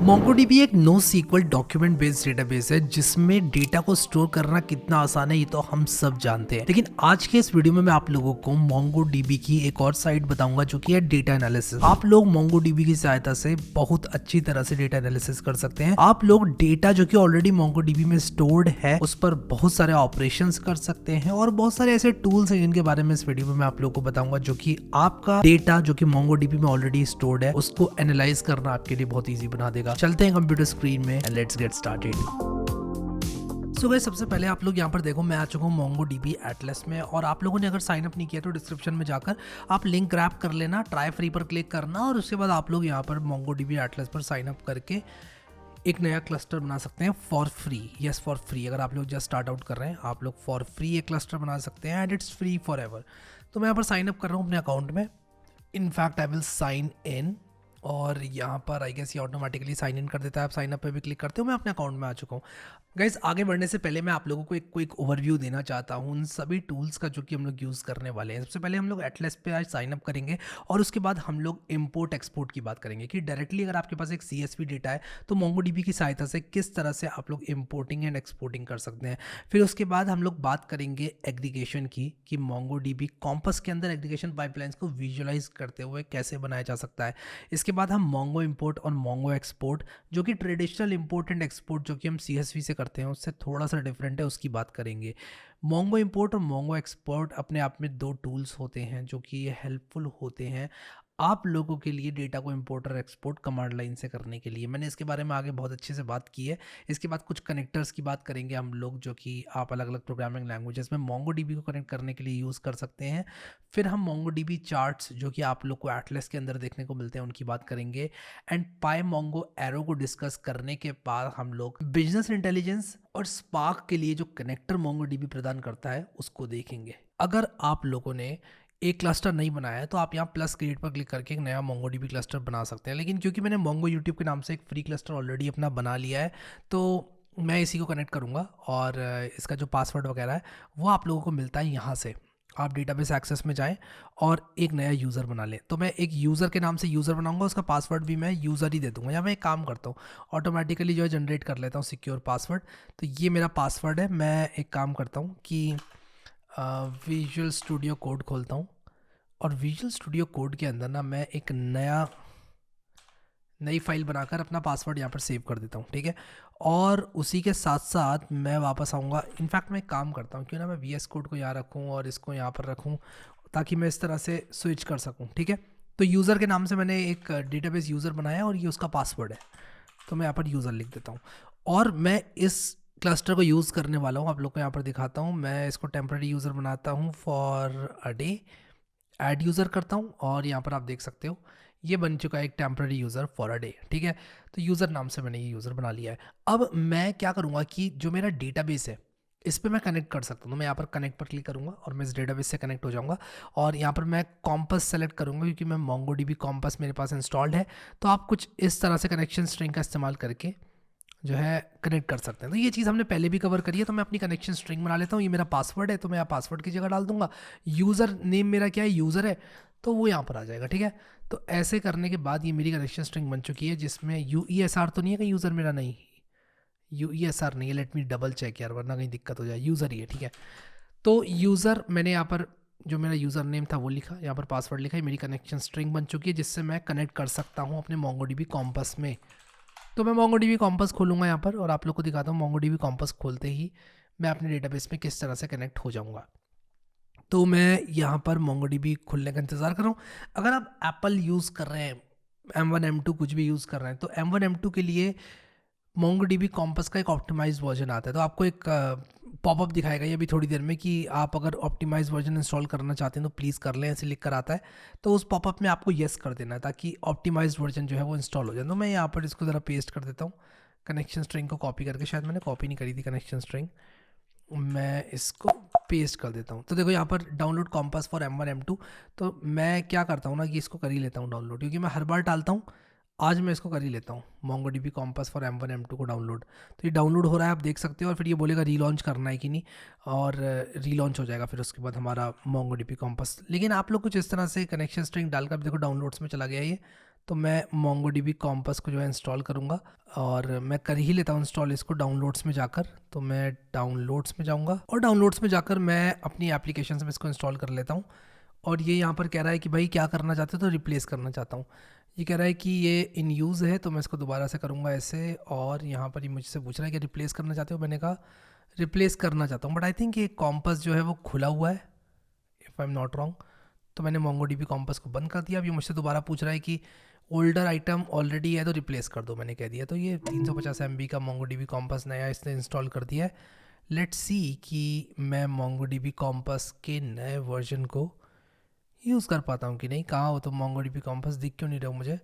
MongoDB एक NoSQL document based database है जिसमें डेटा को स्टोर करना कितना आसान है ये तो हम सब जानते हैं। लेकिन आज के इस वीडियो में मैं आप लोगों को MongoDB की एक और साइट बताऊंगा जो कि है डेटा एनालिसिस। आप लोग MongoDB की सहायता से बहुत अच्छी तरह से डेटा एनालिसिस कर सकते हैं। आप लोग डेटा जो कि ऑलरेडी MongoDB में स्टोर्ड है उस पर बहुत सारे ऑपरेशंस कर सकते हैं और बहुत सारे ऐसे टूल्स हैं जिनके बारे में इस वीडियो में मैं आप लोगों को बताऊंगा जो कि आपका डेटा जो कि MongoDB में ऑलरेडी स्टोर्ड है उसको एनालाइज करना आपके लिए बहुत ईजी बना देगा। चलते हैं कंप्यूटर स्क्रीन में and let's get started. So guys, सबसे पहले आप लोग यहाँ पर देखो मैं आ चुका हूँ MongoDB एटलस में और आप लोगों ने अगर साइन अप नहीं किया तो डिस्क्रिप्शन में जाकर आप लिंक ग्रैब कर लेना, ट्राई फ्री पर क्लिक करना और उसके बाद आप लोग यहाँ पर MongoDB एटलस पर साइन अप करके एक नया क्लस्टर बना सकते हैं for free. Yes, for free. अगर आप लोग जस्ट स्टार्ट आउट कर रहे हैं आप लोग फॉर फ्री एक क्लस्टर बना सकते हैं and it's free for ever. तो मैं यहाँ पर साइन अप कर रहा हूँ अपने अकाउंट में। In fact I will sign in और यहाँ पर आई गेस ये ऑटोमेटिकली साइन इन कर देता है। आप साइन अप पे भी क्लिक करते हो। मैं अपने अकाउंट में आ चुका हूँ। गाइस, आगे बढ़ने से पहले मैं आप लोगों को एक क्विक ओवरव्यू देना चाहता हूँ उन सभी टूल्स का जो कि हम लोग यूज़ करने वाले हैं। सबसे पहले हम लोग एटलस पे आज साइन अप करेंगे और उसके बाद हम लोग इंपोर्ट एक्सपोर्ट की बात करेंगे कि डायरेक्टली अगर आपके पास एक CSV डेटा है तो MongoDB की सहायता से किस तरह से आप लोग इंपोर्टिंग एंड एक्सपोर्टिंग कर सकते हैं। फिर उसके बाद हम लोग बात करेंगे एग्रीगेशन की कि MongoDB कॉम्पस के अंदर एग्रीगेशन पाइपलाइंस को विजुअलाइज करते हुए कैसे बनाया जा सकता है। इसके बाद हम Mongo इंपोर्ट और Mongo एक्सपोर्ट जो कि ट्रेडिशनल इंपोर्ट एंड एक्सपोर्ट जो कि हम CSV से करते हैं उससे थोड़ा सा डिफरेंट है, उसकी बात करेंगे। Mongo इंपोर्ट और Mongo एक्सपोर्ट अपने आप में दो टूल्स होते हैं जो कि ये हेल्पफुल होते हैं आप लोगों के लिए डेटा को इंपोर्ट और एक्सपोर्ट कमांड लाइन से करने के लिए। मैंने इसके बारे में आगे बहुत अच्छे से बात की है। इसके बाद कुछ कनेक्टर्स की बात करेंगे हम लोग जो कि आप अलग अलग प्रोग्रामिंग लैंग्वेजेस में MongoDB को कनेक्ट करने के लिए यूज़ कर सकते हैं। फिर हम MongoDB चार्ट्स जो कि आप लोग को एटलस के अंदर देखने को मिलते हैं उनकी बात करेंगे एंड PyMongo एरो को डिस्कस करने के बाद हम लोग बिजनेस इंटेलिजेंस और स्पार्क के लिए जो कनेक्टर MongoDB प्रदान करता है उसको देखेंगे। अगर आप लोगों ने एक क्लस्टर नहीं बनाया है तो आप यहाँ प्लस क्रिएट पर क्लिक करके एक नया MongoDB क्लस्टर बना सकते हैं। लेकिन क्योंकि मैंने Mongo YouTube के नाम से एक फ्री क्लस्टर ऑलरेडी अपना बना लिया है तो मैं इसी को कनेक्ट करूँगा और इसका जो पासवर्ड वगैरह है वो आप लोगों को मिलता है यहाँ से। आप डेटाबेस एक्सेस में जाएं और एक नया यूज़र बना लें। तो मैं एक यूज़र के नाम से यूज़र बनाऊंगा, उसका पासवर्ड भी मैं यूज़र ही दे दूंगा। या मैं एक काम करता हूँ ऑटोमेटिकली जो है जनरेट कर लेता हूँ सिक्योर पासवर्ड। तो ये मेरा पासवर्ड है। मैं एक काम करता हूँ कि विजुअल स्टूडियो कोड खोलता हूँ और विजुअल स्टूडियो कोड के अंदर ना मैं एक नई फाइल बनाकर अपना पासवर्ड यहाँ पर सेव कर देता हूँ, ठीक है। और उसी के साथ साथ मैं वापस आऊँगा। इनफैक्ट मैं एक काम करता हूँ क्यों ना मैं VS कोड को यहाँ रखूँ और इसको यहाँ पर रखूँ ताकि मैं इस तरह से स्विच कर सकूँ, ठीक है। तो यूज़र के नाम से मैंने एक डेटाबेस यूज़र बनाया और ये उसका पासवर्ड है। तो मैं यहाँ पर यूज़र लिख देता हूँ और मैं इस क्लस्टर को यूज़ करने वाला हूँ। आप लोग को यहाँ पर दिखाता हूँ। मैं इसको टेम्प्रेरी यूज़र बनाता हूँ for a day, add user करता हूँ और यहाँ पर आप देख सकते हो ये बन चुका है एक temporary user for a day, ठीक है। तो यूज़र नाम से मैंने ये यूज़र बना लिया है। अब मैं क्या करूँगा कि जो मेरा डेटाबेस है इस पर मैं कनेक्ट कर सकता हूँ। तो मैं यहाँ पर कनेक्ट पर क्लिक करूँगा और मैं इस डेटाबेस से कनेक्ट हो जाऊँगा और यहाँ पर मैं कॉम्पस सेलेक्ट करूँगा क्योंकि मैं MongoDB कॉम्पस मेरे पास इंस्टॉल्ड है। तो आप कुछ इस तरह से कनेक्शन स्ट्रिंग का इस्तेमाल करके जो है कनेक्ट कर सकते हैं। तो ये चीज़ हमने पहले भी कवर करी है। तो मैं अपनी कनेक्शन स्ट्रिंग बना लेता हूँ। ये मेरा पासवर्ड है तो मैं यहाँ पासवर्ड की जगह डाल दूंगा। यूज़र नेम मेरा क्या है, यूज़र है, तो वो यहाँ पर आ जाएगा, ठीक है। तो ऐसे करने के बाद ये मेरी कनेक्शन स्ट्रिंग बन चुकी है जिसमें UESR तो नहीं है कि यूज़र मेरा नहीं, UESR नहीं है। लेट मी डबल चेक यार वरना कहीं दिक्कत हो जाए। यूज़र ही है, ठीक है। तो यूज़र मैंने यहाँ पर जो मेरा यूज़र नेम था वो लिखा, यहाँ पर पासवर्ड लिखा। ये मेरी कनेक्शन स्ट्रिंग बन चुकी है जिससे मैं कनेक्ट कर सकता हूँ अपने MongoDB कॉम्पस में। तो मैं MongoDB कॉम्पस खोलूँगा यहाँ पर और आप लोग को दिखाता हूँ MongoDB कॉम्पस खोलते ही मैं अपने डेटाबेस में किस तरह से कनेक्ट हो जाऊँगा। तो मैं यहाँ पर MongoDB खुलने का इंतज़ार कर रहा हूँ। अगर आप एप्पल यूज़ कर रहे हैं, M1 M2 कुछ भी यूज़ कर रहे हैं, तो M1 M2 के लिए MongoDB कॉम्पस का एक ऑप्टिमाइज वर्जन आता है। तो आपको एक पॉपअप दिखाएगा ये अभी थोड़ी देर में कि आप अगर ऑप्टिमाइज वर्जन इंस्टॉल करना चाहते हैं तो प्लीज़ कर लें, ऐसे लिख कर आता है। तो उस पॉपअप में आपको येस कर देना है ताकि ऑप्टिमाइज वर्जन जो है वो इंस्टॉल हो जाए। तो मैं यहाँ पर इसको ज़रा पेस्ट कर देता हूँ कनेक्शन स्ट्रिंग को कॉपी करके। शायद मैंने कॉपी नहीं करी थी कनेक्शन स्ट्रिंग, मैं इसको पेस्ट कर देता हूँ। तो देखो यहाँ पर download compass for M1 M2। तो मैं क्या करता हूँ ना कि इसको कर ही लेता हूँ डाउनलोड, क्योंकि मैं हर बार डालता हूँ। आज मैं इसको कर ही लेता हूँ MongoDB compass for M1 M2 को डाउनलोड। तो ये डाउनलोड हो रहा है, आप देख सकते हो। और फिर ये बोलेगा रीलॉन्च करना है कि नहीं, और रीलॉन्च हो जाएगा फिर उसके बाद हमारा MongoDB कॉम्पस। लेकिन आप लोग कुछ इस तरह से कनेक्शन स्ट्रिंग डालकर देखो डाउनलोड्स में चला गया ये। तो मैं MongoDB कॉम्पस को जो है इंस्टॉल करूँगा, और मैं कर ही लेता हूँ इंस्टॉल इसको डाउनलोड्स में जाकर। तो मैं डाउनलोड्स में जाऊँगा और डाउनलोड्स में जाकर मैं अपनी एप्लीकेशन में इसको इंस्टॉल कर लेता हूँ। और ये यहाँ पर कह रहा है कि भाई क्या करना चाहते हो, तो रिप्लेस करना चाहता हूँ। ये कह रहा है कि ये इन यूज़ है, तो मैं इसको दोबारा से करूँगा ऐसे, और यहाँ पर ये मुझसे पूछ रहा है कि रिप्लेस करना चाहते हो। मैंने कहा रिप्लेस करना चाहता हूँ, बट आई थिंक ये कॉम्पस जो है वो खुला हुआ है, if I am not wrong. तो मैंने MongoDB कॉम्पस को बंद कर दिया। अब ये मुझसे दोबारा पूछ रहा है कि ओल्डर आइटम ऑलरेडी है तो रिप्लेस कर दो, मैंने कह दिया। तो ये 350 MB का MongoDB कॉम्पस नया इसने इंस्टॉल कर दिया है। लेट्स सी कि मैं MongoDB कॉम्पस के नए वर्जन को यूज़ कर पाता हूँ कि नहीं। कहाँ हो तो MongoDB कॉम्पस, दिख क्यों नहीं रहा मुझे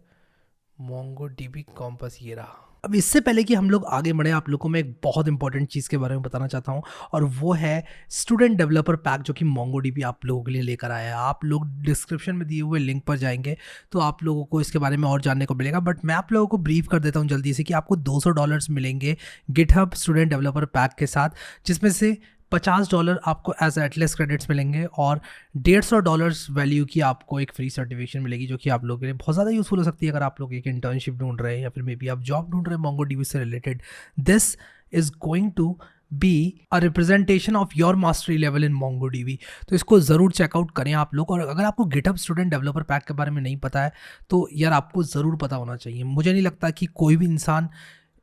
MongoDB कॉम्पस, ये रहा। अब इससे पहले कि हम लोग आगे बढ़े, आप लोगों को मैं एक बहुत इंपॉर्टेंट चीज़ के बारे में बताना चाहता हूँ, और वो है स्टूडेंट डेवलपर पैक जो कि MongoDB आप लोगों के लिए लेकर आया है। आप लोग डिस्क्रिप्शन में दिए हुए लिंक पर जाएंगे तो आप लोगों को इसके बारे में और जानने को मिलेगा, बट मैं आप लोगों को ब्रीफ कर देता हूँ जल्दी से कि आपको $200 मिलेंगे GitHub स्टूडेंट डेवलपर पैक के साथ, जिसमें से $50 आपको एज एटलेस क्रेडिट्स मिलेंगे, और $150 वैल्यू की आपको एक फ्री सर्टिफिकेशन मिलेगी, जो कि आप लोगों के लिए बहुत ज़्यादा यूज़फुल हो सकती है अगर आप लोग एक इंटर्नशिप ढूंढ रहे हैं या फिर मे बी आप जॉब ढूंढ रहे हैं MongoDB से रिलेटेड। This is going to be a representation of your mastery level in MongoDB। तो इसको ज़रूर चेकआउट करें आप लोग। और अगर आपको GitHub स्टूडेंट डेवलपर पैक के बारे में नहीं पता है तो यार आपको ज़रूर पता होना चाहिए। मुझे नहीं लगता कि कोई भी इंसान,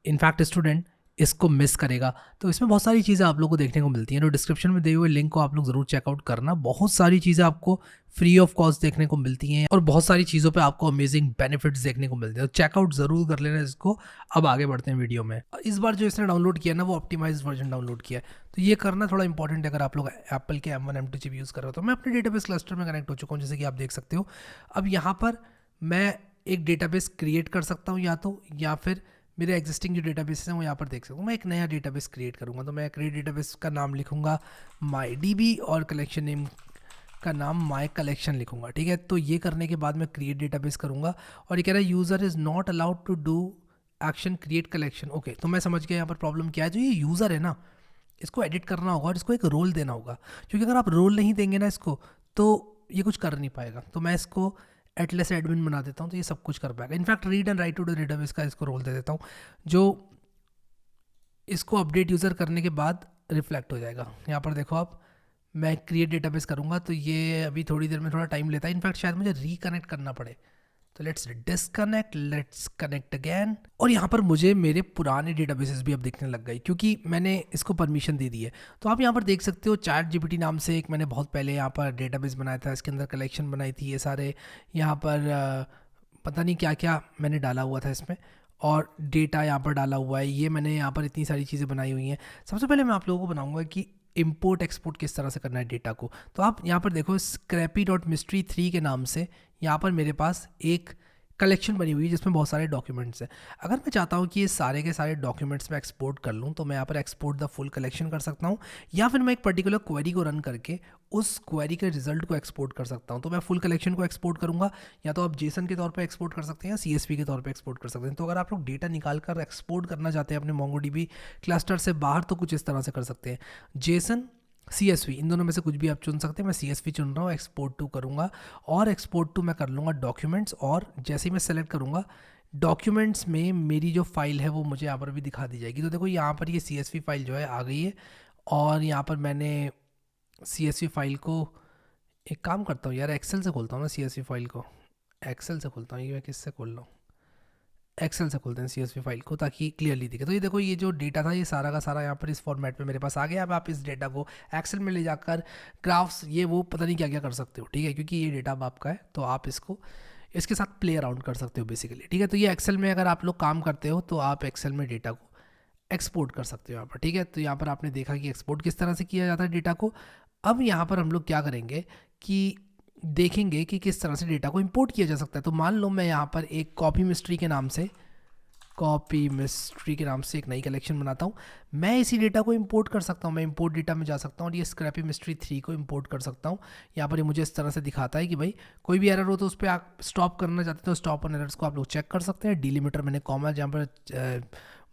इनफैक्ट स्टूडेंट, इसको मिस करेगा। तो इसमें बहुत सारी चीज़ें आप लोगों को देखने को मिलती हैं। तो डिस्क्रिप्शन में दिए हुए लिंक को आप लोग ज़रूर चेकआउट करना। बहुत सारी चीज़ें आपको फ्री ऑफ कॉस्ट देखने को मिलती हैं, और बहुत सारी चीज़ों पे आपको अमेजिंग बेनिफिट्स देखने को मिलते हैं। तो चेकआउट ज़रूर कर लेना इसको। अब आगे बढ़ते हैं वीडियो में। इस बार जो इसने डाउनलोड किया ना, वो ऑप्टिमाइज्ड वर्जन डाउनलोड किया है। तो ये करना थोड़ा इंपॉर्टेंट है अगर आप लोग एप्पल के M1 M2 चिप यूज़ कर रहे हो। तो मैं अपने डेटाबेस क्लस्टर में कनेक्ट हो चुका हूँ, जैसे कि आप देख सकते हो। अब यहाँ पर मैं एक डेटाबेस क्रिएट कर सकता हूँ या फिर मेरे एग्जिस्टिंग जो डेटाबेस हैं वो यहाँ पर देख सकूँ। मैं एक नया डेटाबेस क्रिएट करूँगा, तो मैं क्रिएट डेटाबेस का नाम लिखूँगा MyDB, और कलेक्शन नेम का नाम माई कलेक्शन लिखूँगा, ठीक है। तो ये करने के बाद मैं क्रिएट डेटाबेस करूँगा, और ये कह रहा है user is not allowed to do action create collection. Okay, तो मैं समझ गया यहाँ पर प्रॉब्लम क्या है। जो ये यूज़र है ना, इसको एडिट करना होगा और इसको एक रोल देना होगा, क्योंकि अगर आप रोल नहीं देंगे ना इसको, तो ये कुछ कर नहीं पाएगा। तो मैं इसको एटलेस एडमिन बना देता हूँ, तो ये सब कुछ कर पाएगा। In fact read and write to the database का इसको रोल दे देता हूँ, जो इसको अपडेट यूज़र करने के बाद रिफ्लेक्ट हो जाएगा। यहाँ पर देखो आप, मैं क्रिएट डेटाबेस करूँगा तो ये अभी थोड़ी देर में थोड़ा टाइम लेता है। इनफैक्ट शायद मुझे रिकनेक्ट करना पड़े, तो let's disconnect, let's connect again. और यहाँ पर मुझे मेरे पुराने डेटाबेसेस भी अब दिखने लग गई, क्योंकि मैंने इसको परमिशन दे दी है। तो आप यहाँ पर देख सकते हो ChatGPT नाम से एक मैंने बहुत पहले यहाँ पर डेटाबेस बनाया था, इसके अंदर कलेक्शन बनाई थी। ये सारे यहाँ पर पता नहीं क्या क्या मैंने डाला हुआ था इसमें, और डेटा यहाँ पर डाला हुआ है। ये मैंने यहाँ पर इतनी सारी चीज़ें बनाई हुई हैं। सबसे पहले मैं आप लोगों को बनाऊँगा कि इम्पोर्ट एक्सपोर्ट किस तरह से करना है डेटा को। तो आप यहाँ पर देखो, scrappy.mystery3 के नाम से यहाँ पर मेरे पास एक कलेक्शन बनी हुई है जिसमें बहुत सारे डॉक्यूमेंट्स हैं। अगर मैं चाहता हूँ कि ये सारे के सारे डॉक्यूमेंट्स मैं एक्सपोर्ट कर लूँ, तो मैं यहाँ पर एक्सपोर्ट द फुल कलेक्शन कर सकता हूँ, या फिर मैं एक पर्टिकुलर क्वेरी को रन करके उस क्वेरी के रिजल्ट को एक्सपोर्ट कर सकता हूँ। तो मैं फुल कलेक्शन को एक्सपोर्ट करूँगा, या तो आप जेसन के तौर पर एक्सपोर्ट कर सकते हैं या CSV के तौर पर एक्सपोर्ट कर सकते हैं। तो अगर आप लोग डेटा निकाल कर एक्सपोर्ट करना चाहते हैं अपने MongoDB क्लस्टर से बाहर, तो कुछ इस तरह से कर सकते हैं। जेसन, CSV, इन दोनों में से कुछ भी आप चुन सकते हैं। मैं CSV चुन रहा हूँ, एक्सपोर्ट टू करूँगा, और एक्सपोर्ट टू मैं कर लूँगा डॉक्यूमेंट्स। और जैसे ही मैं सेलेक्ट करूँगा डॉक्यूमेंट्स में, मेरी जो फाइल है वो मुझे यहाँ पर भी दिखा दी जाएगी। तो देखो यहाँ पर ये CSV फाइल जो है आ गई है, और यहाँ पर मैंने CSV फाइल को, एक काम करता हूँ यार, एक्सेल से खोलता हूँ ना CSV फाइल को, एक्सेल से खोलता हूँ। ये मैं किससे खोल रहा हूँ, एक्सेल से खोलते हैं CSV फाइल को, ताकि क्लियरली दिखे। तो ये देखो, ये जो डेटा था ये सारा का सारा यहाँ पर इस फॉर्मेट में मेरे पास आ गया। अब आप इस डेटा को एक्सेल में ले जाकर ग्राफ्स, ये वो पता नहीं क्या क्या कर सकते हो, ठीक है, क्योंकि ये डेटा अब आपका है। तो आप इसको इसके साथ प्ले अराउंड कर सकते हो बेसिकली, ठीक है। तो ये एक्सेल में अगर आप लोग काम करते हो तो आप एक्सेल में डेटा को एक्सपोर्ट कर सकते हो यहाँ पर, ठीक है। तो यहाँ पर आपने देखा कि एक्सपोर्ट किस तरह से किया जाता है डेटा को। अब यहाँ पर हम लोग क्या करेंगे कि देखेंगे कि किस तरह से डेटा को इंपोर्ट किया जा सकता है। तो मान लो मैं यहाँ पर एक कॉपी मिस्ट्री के नाम से एक नई कलेक्शन बनाता हूँ। मैं इसी डेटा को इंपोर्ट कर सकता हूँ। मैं इंपोर्ट डेटा में जा सकता हूँ और ये स्क्रैपी मिस्ट्री 3 को इंपोर्ट कर सकता हूँ। यहाँ पर ये मुझे इस तरह से दिखाता है कि भाई कोई भी एरर हो तो उस पर आप स्टॉप करना चाहते हो तो स्टॉप ऑन एरर्स को आप लोग चेक कर सकते हैं। डिलिमिटर मैंने कॉमा जहाँ पर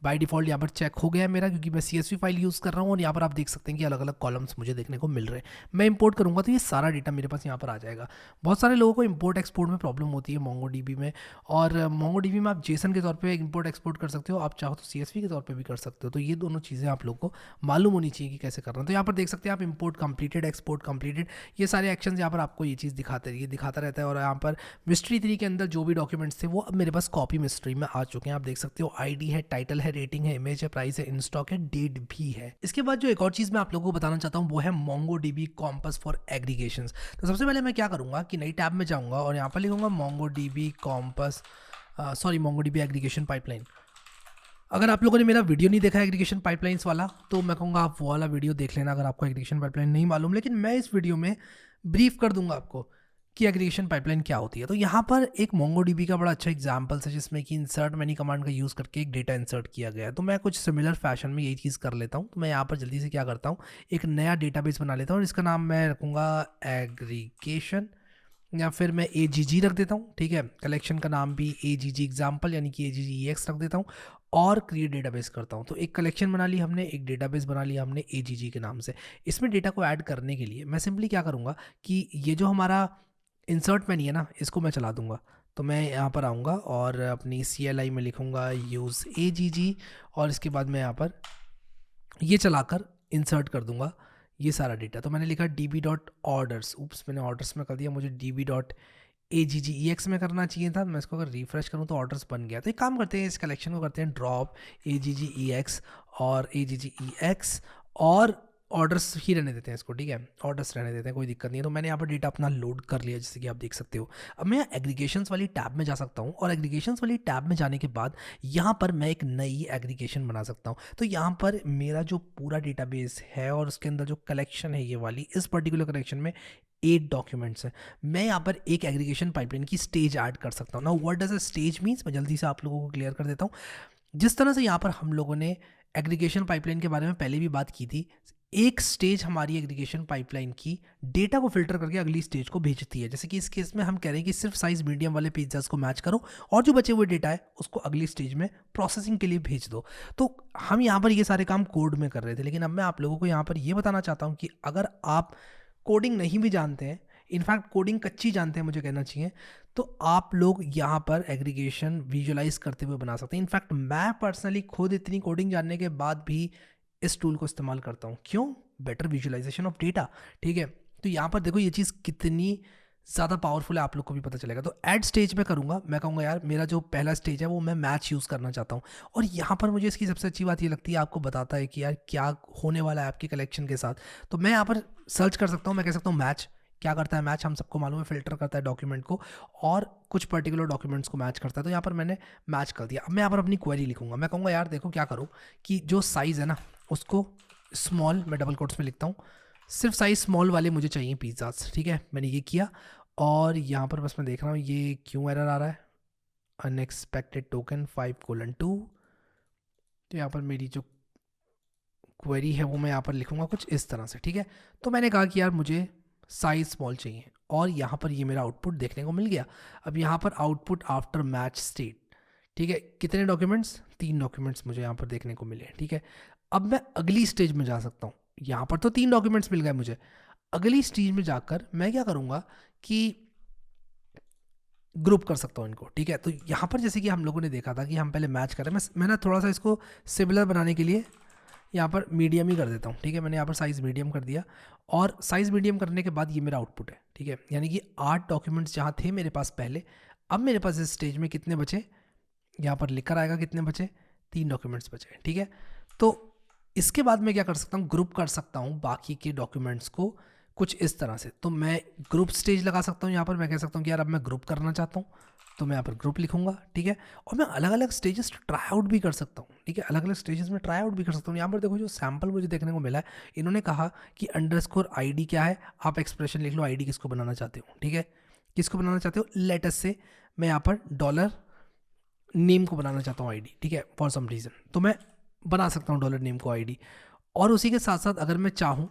बाय डिफ़ॉल्ट यहाँ पर चेक हो गया है मेरा, क्योंकि मैं CSV फाइल यूज़ कर रहा हूँ और यहाँ पर आप देख सकते हैं कि अलग अलग कॉलम्स मुझे देखने को मिल रहे हैं। मैं इंपोर्ट करूँगा तो ये सारा डेटा मेरे पास यहाँ पर आ जाएगा। बहुत सारे लोगों को इंपोर्ट एक्सपोर्ट में प्रॉब्लम होती है MongoDB में, और MongoDB में आप जेसन के तौर पे इंपोर्ट एक्सपोर्ट कर सकते हो, आप चाहो तो CSV के तौर पे भी कर सकते हो। तो ये दोनों चीज़ें आप लोग को मालूम होनी चाहिए कि कैसे करना है। तो यहाँ पर देख सकते हैं आप इंपोर्ट कंप्लीटेड, एक्सपोर्ट कंप्लीटेड, ये सारे एक्शंस यहाँ पर आपको ये चीज़ दिखाता रहता है। और यहाँ पर मिस्ट्री 3 के अंदर जो भी डॉक्यूमेंट्स थे वो अब मेरे पास कॉपी मिस्ट्री में आ चुके हैं। आप देख सकते हो ID है, टाइटल है, रेटिंग है, इमेज है, प्राइस है, इन स्टॉक है, डेट भी है। इसके बाद जो एक और चीज़ मैं आप लोगों को बताना चाहता हूँ वो है MongoDB कॉम्पस फॉर एग्रीगेशंस। तो सबसे पहले मैं क्या करूँगा कि नई टैब में जाऊँगा और यहाँ पर लिखूँगा MongoDB compass, MongoDB aggregation pipeline. अगर आप लोगों ने मेरा वीडियो नहीं देखा एग्रीगेशन पाइपलाइंस वाला, तो मैं कहूँगा आप वो वाला वीडियो देख लेना अगर आपको एग्रीगेशन पाइपलाइन नहीं मालूम। लेकिन मैं इस वीडियो में ब्रीफ कर दूंगा आपको कि एग्रीगेशन पाइपलाइन क्या होती है। तो यहाँ पर एक MongoDB का बड़ा अच्छा एग्जाम्पल है जिसमें कि इंसर्ट मैनी कमांड का यूज़ करके एक डेटा इंसर्ट किया गया है। तो मैं कुछ सिमिलर फैशन में यही चीज़ कर लेता हूँ। तो मैं यहाँ पर जल्दी से क्या करता हूँ, एक नया डेटाबेस बना लेता हूँ और इसका नाम मैं रखूँगा एग्रीगेशन, या फिर मैं AGG रख देता हूँ। ठीक है, कलेक्शन का नाम भी AGG एग्जाम्पल यानी कि AGGEX रख देता हूँ और क्रिएट डेटाबेस करता हूँ। तो एक कलेक्शन बना ली हमने, एक डेटाबेस बना लिया हमने AGG के नाम से। इसमें डेटा को ऐड करने के लिए मैं सिंपली क्या करूँगा कि ये जो हमारा इंसर्ट मेन्यू है ना, इसको मैं चला दूंगा। तो मैं यहाँ पर आऊँगा और अपनी CLI में लिखूँगा यूज़ AGG और इसके बाद मैं यहाँ पर ये चलाकर इंसर्ट कर दूंगा ये सारा डेटा। तो मैंने लिखा db.orders, ऊप्स मैंने ऑर्डर्स में कर दिया, मुझे db.aggex में करना चाहिए था। मैं इसको अगर रिफ्रेश करूँ तो ऑर्डर्स बन गया। तो एक काम करते हैं, इस कलेक्शन को करते हैं ड्रॉप aggex और aggex और ऑर्डर्स ही रहने देते हैं इसको। ठीक है, ऑर्डर्स रहने देते हैं, कोई दिक्कत नहीं है। तो मैंने यहाँ पर डेटा अपना लोड कर लिया जैसे कि आप देख सकते हो। अब मैं एग्रीगेशंस वाली टैब में जा सकता हूँ और एग्रीगेशंस वाली टैब में जाने के बाद यहाँ पर मैं एक नई एग्रीगेशन बना सकता हूँ। तो यहाँ पर मेरा जो पूरा डेटाबेस है और उसके अंदर जो कलेक्शन है ये वाली, इस पर्टिकुलर कलेक्शन में 8 डॉक्यूमेंट्स हैं। मैं यहाँ पर एक एग्रीगेशन पाइपलाइन की स्टेज ऐड कर सकता हूँ। Now what does a stage means, मैं जल्दी से आप लोगों को क्लियर कर देता हूँ। जिस तरह से यहाँ पर हम लोगों ने एग्रीगेशन पाइपलाइन के बारे में पहले भी बात की थी, एक स्टेज हमारी एग्रीगेशन पाइपलाइन की डेटा को फिल्टर करके अगली स्टेज को भेजती है। जैसे कि इस केस में हम कह रहे हैं कि सिर्फ साइज मीडियम वाले पिज्जास को मैच करो और जो बचे हुए डेटा है उसको अगली स्टेज में प्रोसेसिंग के लिए भेज दो। तो हम यहाँ पर ये सारे काम कोड में कर रहे थे, लेकिन अब मैं आप लोगों को यहाँ पर ये बताना चाहता हूँ कि अगर आप कोडिंग नहीं भी जानते हैं, इनफैक्ट कोडिंग कच्ची जानते हैं मुझे कहना चाहिए, तो आप लोग यहाँ पर एग्रीगेशन विजुअलाइज करते हुए बना सकते हैं। इनफैक्ट मैं पर्सनली खुद इतनी कोडिंग जानने के बाद भी इस टूल को इस्तेमाल करता हूँ। क्यों? Better visualization of data. ठीक है, तो यहाँ पर देखो ये चीज़ कितनी ज़्यादा पावरफुल है, आप लोग को भी पता चलेगा। तो ऐड स्टेज में करूँगा, मैं कहूँगा यार मेरा जो पहला स्टेज है वो मैं मैच यूज़ करना चाहता हूँ। और यहाँ पर मुझे इसकी सबसे अच्छी बात ये लगती है, आपको बताता है कि यार क्या होने वाला है आपकी कलेक्शन के साथ। तो मैं यहाँ पर सर्च कर सकता हूँ, मैं कह सकता हूँ मैच। क्या करता है मैच, हम सबको मालूम है, फिल्टर करता है डॉक्यूमेंट को और कुछ पर्टिकुलर डॉक्यूमेंट्स को मैच करता है। तो यहाँ पर मैंने मैच कर दिया। अब मैं यहाँ पर अपनी क्वेरी लिखूंगा, मैं कहूँगा यार देखो क्या करो कि जो साइज़ है ना उसको स्मॉल, मैं डबल कोट्स में लिखता हूँ, सिर्फ साइज स्मॉल वाले मुझे चाहिए पिज़्ज़ास। ठीक है, मैंने ये किया और यहाँ पर बस मैं देख रहा हूँ ये क्यों एरर आ रहा है, अनएक्सपेक्टेड टोकन 5:2। तो यहाँ पर मेरी जो क्वेरी है वो मैं यहाँ पर लिखूँगा कुछ इस तरह से। ठीक है, तो मैंने कहा कि यार मुझे साइज स्मॉल चाहिए और यहाँ पर ये मेरा आउटपुट देखने को मिल गया। अब यहाँ पर आउटपुट आफ्टर मैच स्टेट, ठीक है, कितने डॉक्यूमेंट्स, 3 डॉक्यूमेंट्स मुझे यहाँ पर देखने को मिले। ठीक है, अब मैं अगली स्टेज में जा सकता हूँ। यहाँ पर तो 3 डॉक्यूमेंट्स मिल गए मुझे, अगली स्टेज में जाकर मैं क्या करूँगा कि ग्रुप कर सकता हूँ इनको। ठीक है, तो यहाँ पर जैसे कि हम लोगों ने देखा था कि हम पहले मैच करें, मैं ना थोड़ा सा इसको सिमिलर बनाने के लिए यहाँ पर मीडियम ही कर देता हूँ। ठीक है, मैंने यहाँ पर साइज़ मीडियम कर दिया और साइज़ मीडियम करने के बाद ये मेरा आउटपुट है। ठीक है, यानी कि 8 डॉक्यूमेंट्स जहाँ थे मेरे पास पहले, अब मेरे पास इस स्टेज में कितने बचे, यहाँ पर लिखकर आएगा कितने बचे, 3 डॉक्यूमेंट्स बचे। ठीक है, तो इसके बाद मैं क्या कर सकता हूँ, ग्रुप कर सकता हूँ बाकी के डॉक्यूमेंट्स को कुछ इस तरह से। तो मैं ग्रुप स्टेज लगा सकता हूँ यहाँ पर, मैं कह सकता हूँ कि यार अब मैं ग्रुप करना चाहता हूँ, तो मैं यहाँ पर ग्रुप लिखूंगा। ठीक है, और मैं अलग अलग स्टेजेस ट्राई आउट भी कर सकता हूँ। ठीक है, अलग अलग स्टेजेस में ट्राई आउट भी कर सकता हूँ। यहाँ पर देखो जो सैम्पल मुझे देखने को मिला है, इन्होंने कहा कि _ID क्या है, आप एक्सप्रेशन लिख लो ID किसको बनाना चाहते हो। ठीक है, किसको बनाना चाहते हो, लेटस से मैं यहाँ पर $नेम को बनाना चाहता हूँ ID। ठीक है, फॉर सम रीज़न तो मैं बना सकता हूँ $नेम को ID। और उसी के साथ साथ अगर मैं चाहूँ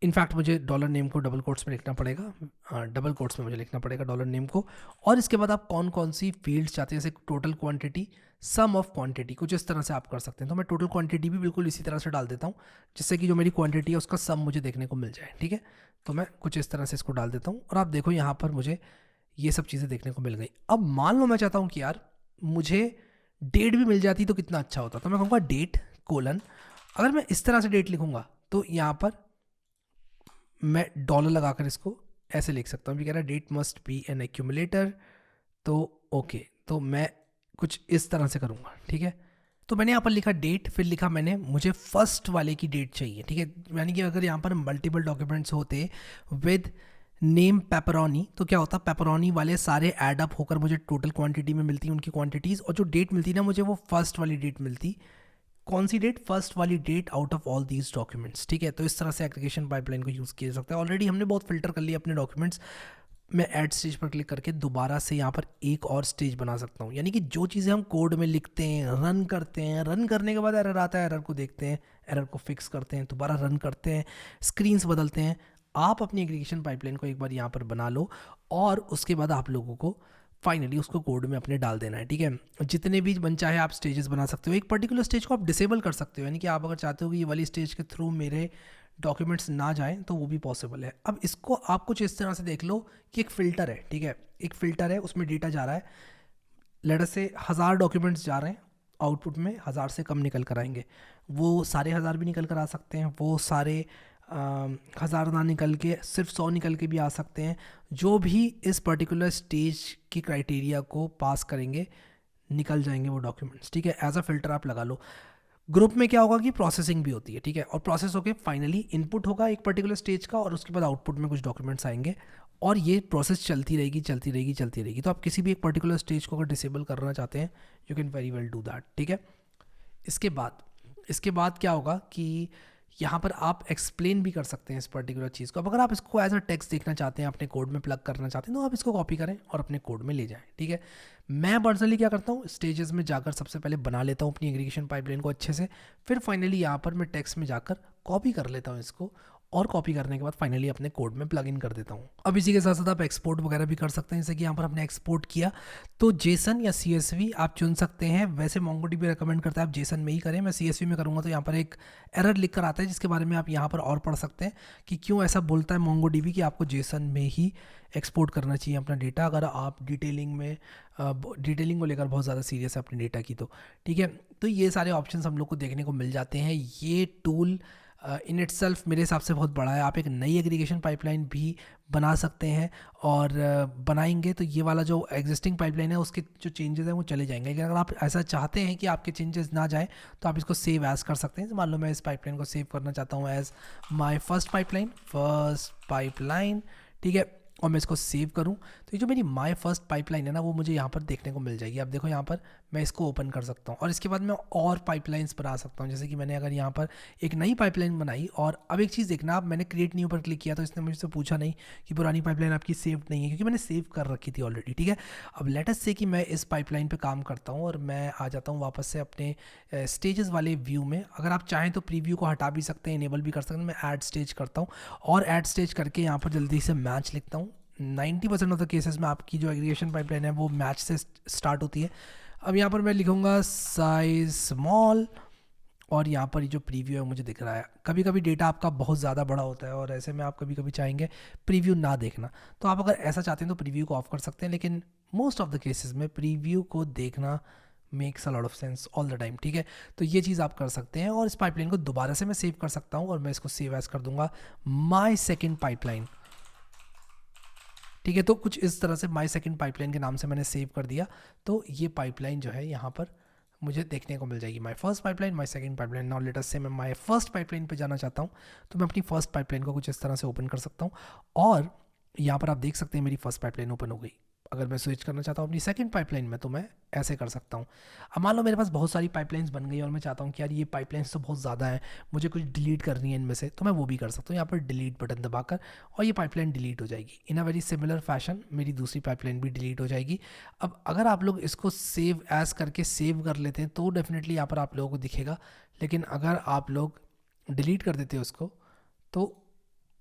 इनफैक्ट मुझे डॉलर नेम को डबल कोट्स में लिखना पड़ेगा, डबल कोट्स में मुझे लिखना पड़ेगा डॉलर नेम को। और इसके बाद आप कौन कौन सी फील्ड्स चाहते हैं, जैसे total quantity, sum of quantity, कुछ इस तरह से आप कर सकते हैं। तो मैं टोटल क्वांटिटी भी बिल्कुल इसी तरह से डाल देता हूँ, जिससे कि जो मेरी क्वांटिटी है उसका सम मुझे देखने को मिल जाए। ठीक है, तो मैं कुछ इस तरह से इसको डाल देता हूँ और आप देखो यहाँ पर मुझे ये सब चीज़ें देखने को मिल गई। अब मान लो मैं चाहता हूँ कि यार मुझे डेट भी मिल जाती तो कितना अच्छा होता। तो मैं कहूँगा डेट कोलन, अगर मैं इस तरह से डेट लिखूँगा तो यहाँ पर मैं डॉलर लगाकर इसको ऐसे लिख सकता हूँ। भी कह रहा है date must be an accumulator, तो ओके, तो मैं कुछ इस तरह से करूँगा। ठीक है, तो मैंने यहाँ पर लिखा डेट, फिर लिखा मैंने मुझे फर्स्ट वाले की डेट चाहिए। ठीक है, यानी कि अगर यहाँ पर मल्टीपल डॉक्यूमेंट्स होते विद नेम पेपरोनी, तो क्या होता, पेपरोनी वाले सारे ऐड अप होकर मुझे टोटल क्वांटिटी में मिलती उनकी क्वांटिटीज़, और जो डेट मिलती ना मुझे वो फर्स्ट वाली डेट मिलती। कौन सी डेट, फर्स्ट वाली date out of all these documents. ठीक है, तो इस तरह से एग्रीगेशन पाइपलाइन को यूज़ किया जा सकता है। ऑलरेडी हमने बहुत फिल्टर कर लिया अपने डॉक्यूमेंट्स। मैं ऐड स्टेज पर क्लिक करके दोबारा से यहाँ पर एक और स्टेज बना सकता हूँ, यानी कि जो चीज़ें हम कोड में लिखते हैं, रन करते हैं, रन करने के बाद एरर आता है, एरर को देखते हैं, एरर को फिक्स करते हैं, दोबारा रन करते हैं, स्क्रीन्स बदलते हैं। आप अपनी एग्रीगेशन पाइपलाइन को एक बार यहाँ पर बना लो और उसके बाद आप लोगों को फाइनली उसको कोड में अपने डाल देना है। ठीक है, जितने भी बन चाहे आप स्टेजेस बना सकते हो। एक पर्टिकुलर स्टेज को आप डिसेबल कर सकते हो, यानी कि आप अगर चाहते हो कि ये वाली स्टेज के थ्रू मेरे डॉक्यूमेंट्स ना जाएं तो वो भी पॉसिबल है। अब इसको आप कुछ इस तरह से देख लो कि एक फ़िल्टर है। ठीक है, एक फ़िल्टर है, उसमें डेटा जा रहा है, लेटर से 1000 डॉक्यूमेंट्स जा रहे हैं, आउटपुट में 1000 से कम निकल कर आएंगे। वो सारे 1000 भी निकल कर आ सकते हैं, वो सारे 1000 ना निकल के सिर्फ 100 निकल के भी आ सकते हैं। जो भी इस पर्टिकुलर स्टेज की क्राइटेरिया को पास करेंगे निकल जाएंगे वो डॉक्यूमेंट्स। ठीक है, एज अ फिल्टर आप लगा लो। ग्रुप में क्या होगा कि प्रोसेसिंग भी होती है। ठीक है, और प्रोसेस होके फाइनली इनपुट होगा एक पर्टिकुलर स्टेज का, और उसके बाद आउटपुट में कुछ डॉक्यूमेंट्स आएंगे, और ये प्रोसेस चलती रहेगी चलती रहेगी चलती रहेगी। तो आप किसी भी एक पर्टिकुलर स्टेज को अगर डिसेबल करना चाहते हैं, you can very well do that. ठीक है, इसके बाद क्या होगा कि यहाँ पर आप एक्सप्लेन भी कर सकते हैं इस पर्टिकुलर चीज़ को। अब अगर आप इसको एज अ टेक्स्ट देखना चाहते हैं, अपने कोड में प्लग करना चाहते हैं, तो आप इसको कॉपी करें और अपने कोड में ले जाएं। ठीक है, मैं पर्सनली क्या करता हूँ, स्टेजेस में जाकर सबसे पहले बना लेता हूँ अपनी एग्रीगेशन पाइपलाइन को अच्छे से, फिर फाइनली यहाँ पर मैं टेक्स्ट में जाकर कॉपी कर लेता हूँ इसको, और कॉपी करने के बाद फाइनली अपने कोड में प्लग इन कर देता हूँ। अब इसी के साथ साथ आप एक्सपोर्ट वगैरह भी कर सकते हैं, जैसे कि यहाँ पर हमने एक्सपोर्ट किया तो जेसन या CSV आप चुन सकते हैं। वैसे MongoDB रिकमेंड करता है आप जेसन में ही करें, मैं CSV में करूँगा। तो यहाँ पर एक एरर लिख कर आता है, जिसके बारे में आप यहाँ पर और पढ़ सकते हैं कि क्यों ऐसा बोलता है MongoDB कि आपको जेसन में ही एक्सपोर्ट करना चाहिए अपना डेटा, अगर आप डिटेलिंग को लेकर बहुत ज़्यादा सीरियस है अपने डेटा की। तो ठीक है, तो ये सारे ऑप्शंस हम लोग को देखने को मिल जाते हैं। ये टूल इन इटसेल्फ मेरे हिसाब से बहुत बड़ा है। आप एक नई एग्रीगेशन पाइपलाइन भी बना सकते हैं, और बनाएंगे तो ये वाला जो एग्जिस्टिंग पाइपलाइन है उसके जो चेंजेस हैं वो चले जाएंगे। लेकिन अगर आप ऐसा चाहते हैं कि आपके चेंजेस ना जाए, तो आप इसको सेव एज कर सकते हैं। मान लो मैं इस पाइपलाइन को सेव करना चाहता हूँ एज माई फर्स्ट पाइपलाइन। ठीक है, और मैं इसको सेव करूं, तो ये जो मेरी माय फर्स्ट पाइपलाइन है ना, वो मुझे यहाँ पर देखने को मिल जाएगी। अब देखो यहाँ पर मैं इसको ओपन कर सकता हूँ, और इसके बाद मैं और पाइपलाइंस बना सकता हूँ। जैसे कि मैंने अगर यहाँ पर एक नई पाइपलाइन बनाई, और अब एक चीज़ देखना, अब मैंने क्रिएट न्यू पर क्लिक किया तो इसने मुझसे पूछा नहीं कि पुरानी पाइपलाइन आपकी सेव नहीं है, क्योंकि मैंने सेव कर रखी थी ऑलरेडी। ठीक है, अब लेट अस से कि मैं इस पाइपलाइन पर काम करता हूँ और मैं आ जाता हूँ वापस से अपने स्टेजेस वाले व्यू में। अगर आप चाहें तो प्रीव्यू को हटा भी सकते हैं, इनेबल भी कर सकते हैं। मैं ऐड स्टेज करता हूँ, और ऐड स्टेज करके यहाँ पर जल्दी से मैच लिखता हूँ। 90% ऑफ द केसेस में आपकी जो एग्रीगेशन पाइपलाइन है वो मैच से स्टार्ट होती है। अब यहाँ पर मैं लिखूँगा साइज स्मॉल, और यहाँ पर ये जो प्रीव्यू है मुझे दिख रहा है। कभी कभी डेटा आपका बहुत ज़्यादा बड़ा होता है, और ऐसे में आप कभी कभी चाहेंगे प्रीव्यू ना देखना, तो आप अगर ऐसा चाहते हैं तो प्रीव्यू को ऑफ कर सकते हैं। लेकिन मोस्ट ऑफ द केसेस में प्रीव्यू को देखना makes a lot of sense all the time. ठीक है, तो ये चीज़ आप कर सकते हैं, और इस पाइपलाइन को दोबारा से मैं सेव कर सकता हूँ, और मैं इसको सेव एज कर दूंगा माई सेकेंड पाइपलाइन। ठीक है, तो कुछ इस तरह से माई सेकेंड पाइपलाइन के नाम से मैंने सेव कर दिया। तो ये पाइपलाइन जो है यहाँ पर मुझे देखने को मिल जाएगी, my first pipeline, my second pipeline. Now let us से मैं माई फर्स्ट पाइपलाइन पे जाना चाहता हूँ, तो मैं अपनी फर्स्ट पाइपलाइन को कुछ इस तरह से ओपन कर सकता हूँ, और यहाँ पर आप देख सकते हैं मेरी फर्स्ट पाइपलाइन ओपन हो गई। अगर मैं स्विच करना चाहता हूँ अपनी सेकंड पाइपलाइन में, तो मैं ऐसे कर सकता हूँ। अब मान लो मेरे पास बहुत सारी पाइपलाइंस बन गई और मैं चाहता हूँ कि यार ये पाइपलाइंस तो बहुत ज़्यादा है, मुझे कुछ डिलीट करनी है इनमें से, तो मैं वो भी कर सकता हूँ यहाँ पर डिलीट बटन दबाकर, और ये पाइपलाइन डिलीट हो जाएगी। इन अ वेरी सिमिलर फैशन मेरी दूसरी पाइपलाइन भी डिलीट हो जाएगी। अब अगर आप लोग इसको सेव एज करके सेव कर लेते हैं तो डेफिनेटली यहाँ पर आप लोगों को दिखेगा, लेकिन अगर आप लोग डिलीट कर देते हो उसको, तो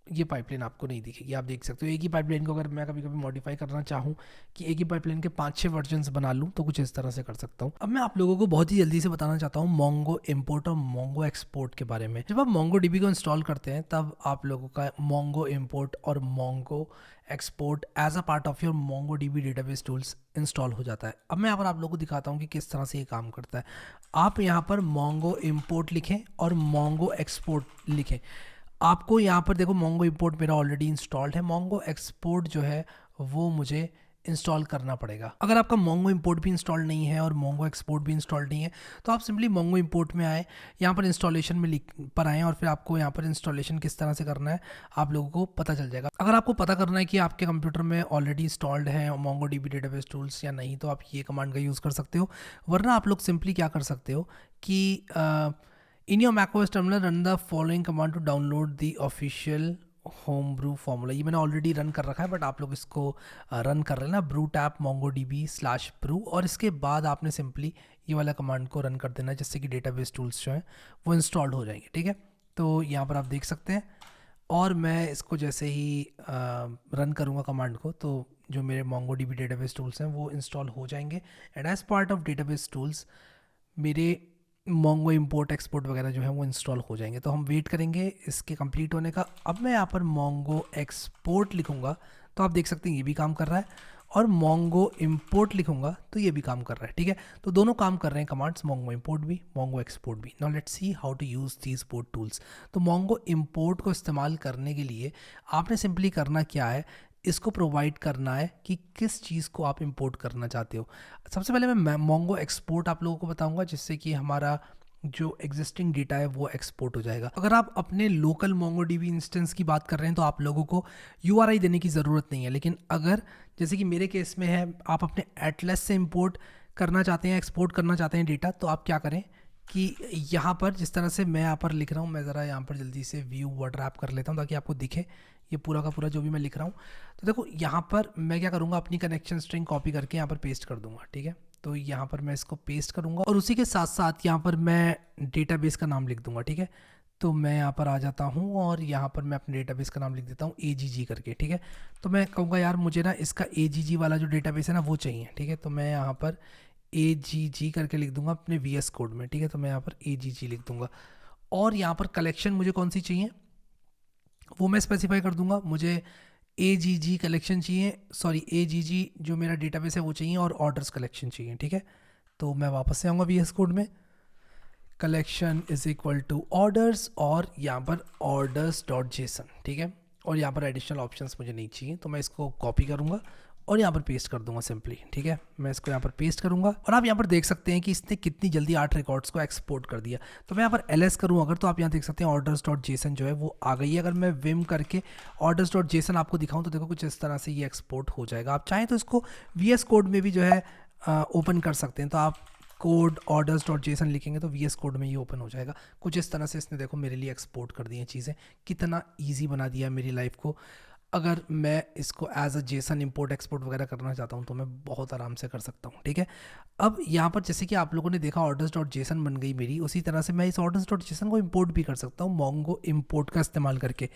ये पाइपलाइन आपको नहीं दिखेगी। आप देख सकते हो एक ही पाइपलाइन को अगर मैं कभी कभी मॉडिफाई करना चाहूँ कि एक ही पाइपलाइन के 5-6 वर्जन्स बना लूँ तो कुछ इस तरह से कर सकता हूँ। अब मैं आप लोगों को बहुत ही जल्दी से बताना चाहता हूँ मोंगो इंपोर्ट और मोंगो एक्सपोर्ट के बारे में। जब आप मोंगो डीबी को इंस्टॉल करते हैं तब आप लोगों का मोंगो इंपोर्ट और mongo export as a part of your MongoDB database tools install हो जाता है। अब मैं यहाँ पर आप लोगों को दिखाता हूँ कि किस तरह से ये काम करता है। आप यहाँ पर मोंगो इंपोर्ट लिखें और मोंगो एक्सपोर्ट लिखें। आपको यहाँ पर देखो मोंगो इंपोर्ट मेरा ऑलरेडी इंस्टॉल्ड है, मोंगो एक्सपोर्ट जो है वो मुझे इंस्टॉल करना पड़ेगा। अगर आपका मोंगो इंपोर्ट भी इंस्टॉल नहीं है और मोंगो एक्सपोर्ट भी इंस्टॉल्ड नहीं है तो आप सिंपली मोंगो इंपोर्ट में आए, यहाँ पर इंस्टॉलेशन में पर आएँ और फिर आपको यहाँ पर इंस्टॉलेशन किस तरह से करना है आप लोगों को पता चल जाएगा। अगर आपको पता करना है कि आपके कंप्यूटर में ऑलरेडी इंस्टॉल्ड है मोंगो डीबी डेटाबेस टूल्स या नहीं तो आप ये कमांड का यूज़ कर सकते हो। वरना आप लोग सिंपली क्या कर सकते हो कि in your macOS terminal run the following command to download the official homebrew formula। ये मैंने ऑलरेडी रन कर रखा है बट आप लोग इसको रन कर रहे हैं ना, brew tap mongodb/brew, और इसके बाद आपने सिंपली ये वाला कमांड को रन कर देना है जिससे कि डेटाबेस टूल्स जो हैं वो इंस्टॉल्ड हो जाएंगे। ठीक है, तो यहाँ पर आप देख सकते हैं और मैं इसको जैसे ही रन करूँगा कमांड को तो जो मेरे MongoDB डेटाबेस टूल्स हैं वो इंस्टॉल हो जाएंगे। And as part of database tools मेरे मोंगो इंपोर्ट एक्सपोर्ट वगैरह जो है वो इंस्टॉल हो जाएंगे। तो हम वेट करेंगे इसके कंप्लीट होने का। अब मैं यहाँ पर मोंगो एक्सपोर्ट लिखूँगा तो आप देख सकते हैं ये भी काम कर रहा है, और मोंगो इंपोर्ट लिखूँगा तो ये भी काम कर रहा है। ठीक है, तो दोनों काम कर रहे हैं कमांड्स, मोंगो इंपोर्ट भी मोंगो एक्सपोर्ट भी। Now let's see how to use these both tools. तो मोंगो इंपोर्ट को इस्तेमाल करने के लिए आपने सिंपली करना क्या है, इसको प्रोवाइड करना है कि किस चीज़ को आप इंपोर्ट करना चाहते हो। सबसे पहले मैं मोंगो एक्सपोर्ट आप लोगों को बताऊंगा जिससे कि हमारा जो एग्जिस्टिंग डेटा है वो एक्सपोर्ट हो जाएगा। अगर आप अपने लोकल मोंगो डीबी इंस्टेंस की बात कर रहे हैं तो आप लोगों को URI देने की ज़रूरत नहीं है, लेकिन अगर जैसे कि मेरे केस में है आप अपने एटलस से इंपोर्ट करना चाहते हैं, एक्सपोर्ट करना चाहते हैं डेटा, तो आप क्या करें कि यहाँ पर जिस तरह से मैं यहाँ पर लिख रहा हूँ, मैं ज़रा यहाँ पर जल्दी से व्यू वर्ड रैप कर लेता हूँ ताकि आपको दिखे ये पूरा का पूरा जो भी मैं लिख रहा हूँ। तो देखो यहाँ पर मैं क्या करूँगा, अपनी कनेक्शन स्ट्रिंग कॉपी करके यहाँ पर पेस्ट कर दूँगा। ठीक है, तो यहाँ पर मैं इसको पेस्ट करूँगा और उसी के साथ साथ यहाँ पर मैं डेटाबेस का नाम लिख दूँगा। ठीक है, तो मैं यहाँ पर आ जाता हूँ और यहाँ पर मैं अपने डेटाबेस का नाम लिख देता हूँ AGG करके। ठीक है, तो मैं कहूँगा यार मुझे ना इसका AGG वाला जो डेटाबेस है ना वो चाहिए। ठीक है, तो मैं यहाँ पर AGG करके लिख दूंगा अपने VS कोड में। ठीक है, तो मैं यहाँ पर AGG लिख दूंगा और यहाँ पर कलेक्शन मुझे कौन सी चाहिए वो मैं स्पेसिफाई कर दूंगा। मुझे AGG कलेक्शन चाहिए, सॉरी AGG जो मेरा डेटाबेस है वो चाहिए और ऑर्डर्स कलेक्शन चाहिए। ठीक है, तो मैं वापस से आऊँगा VS कोड में, collection is equal to orders और यहाँ पर orders.json। ठीक है, और यहाँ पर एडिशनल ऑप्शंस मुझे नहीं चाहिए तो मैं इसको कॉपी करूँगा और यहाँ पर पेस्ट कर दूंगा सिंपली। ठीक है, मैं इसको यहाँ पर पेस्ट करूँगा और आप यहाँ पर देख सकते हैं कि इसने कितनी जल्दी 8 रिकॉर्ड्स को एक्सपोर्ट कर दिया। तो मैं यहाँ पर LS करूँ अगर, तो आप यहाँ देख सकते हैं orders.json जो है वो आ गई है। अगर मैं विम करके orders.json आपको दिखाऊँ तो देखो कुछ इस तरह से ये एक्सपोर्ट हो जाएगा। आप चाहें तो इसको VS कोड में भी जो है ओपन कर सकते हैं। तो आप कोड orders.json लिखेंगे तो VS कोड में ये ओपन हो जाएगा। कुछ इस तरह से इसने देखो मेरे लिए एक्सपोर्ट कर दी हैं चीज़ें, कितना ईजी बना दिया मेरी लाइफ को। अगर मैं इसको as a JSON import export वगैरह करना चाहता हूँ तो मैं बहुत आराम से कर सकता हूँ। ठीक है, अब यहाँ पर जैसे कि आप लोगों ने देखा orders.json बन गई मेरी, उसी तरह से मैं इस orders.json को इंपोर्ट भी कर सकता हूँ मोंगो इंपोर्ट का इस्तेमाल करके।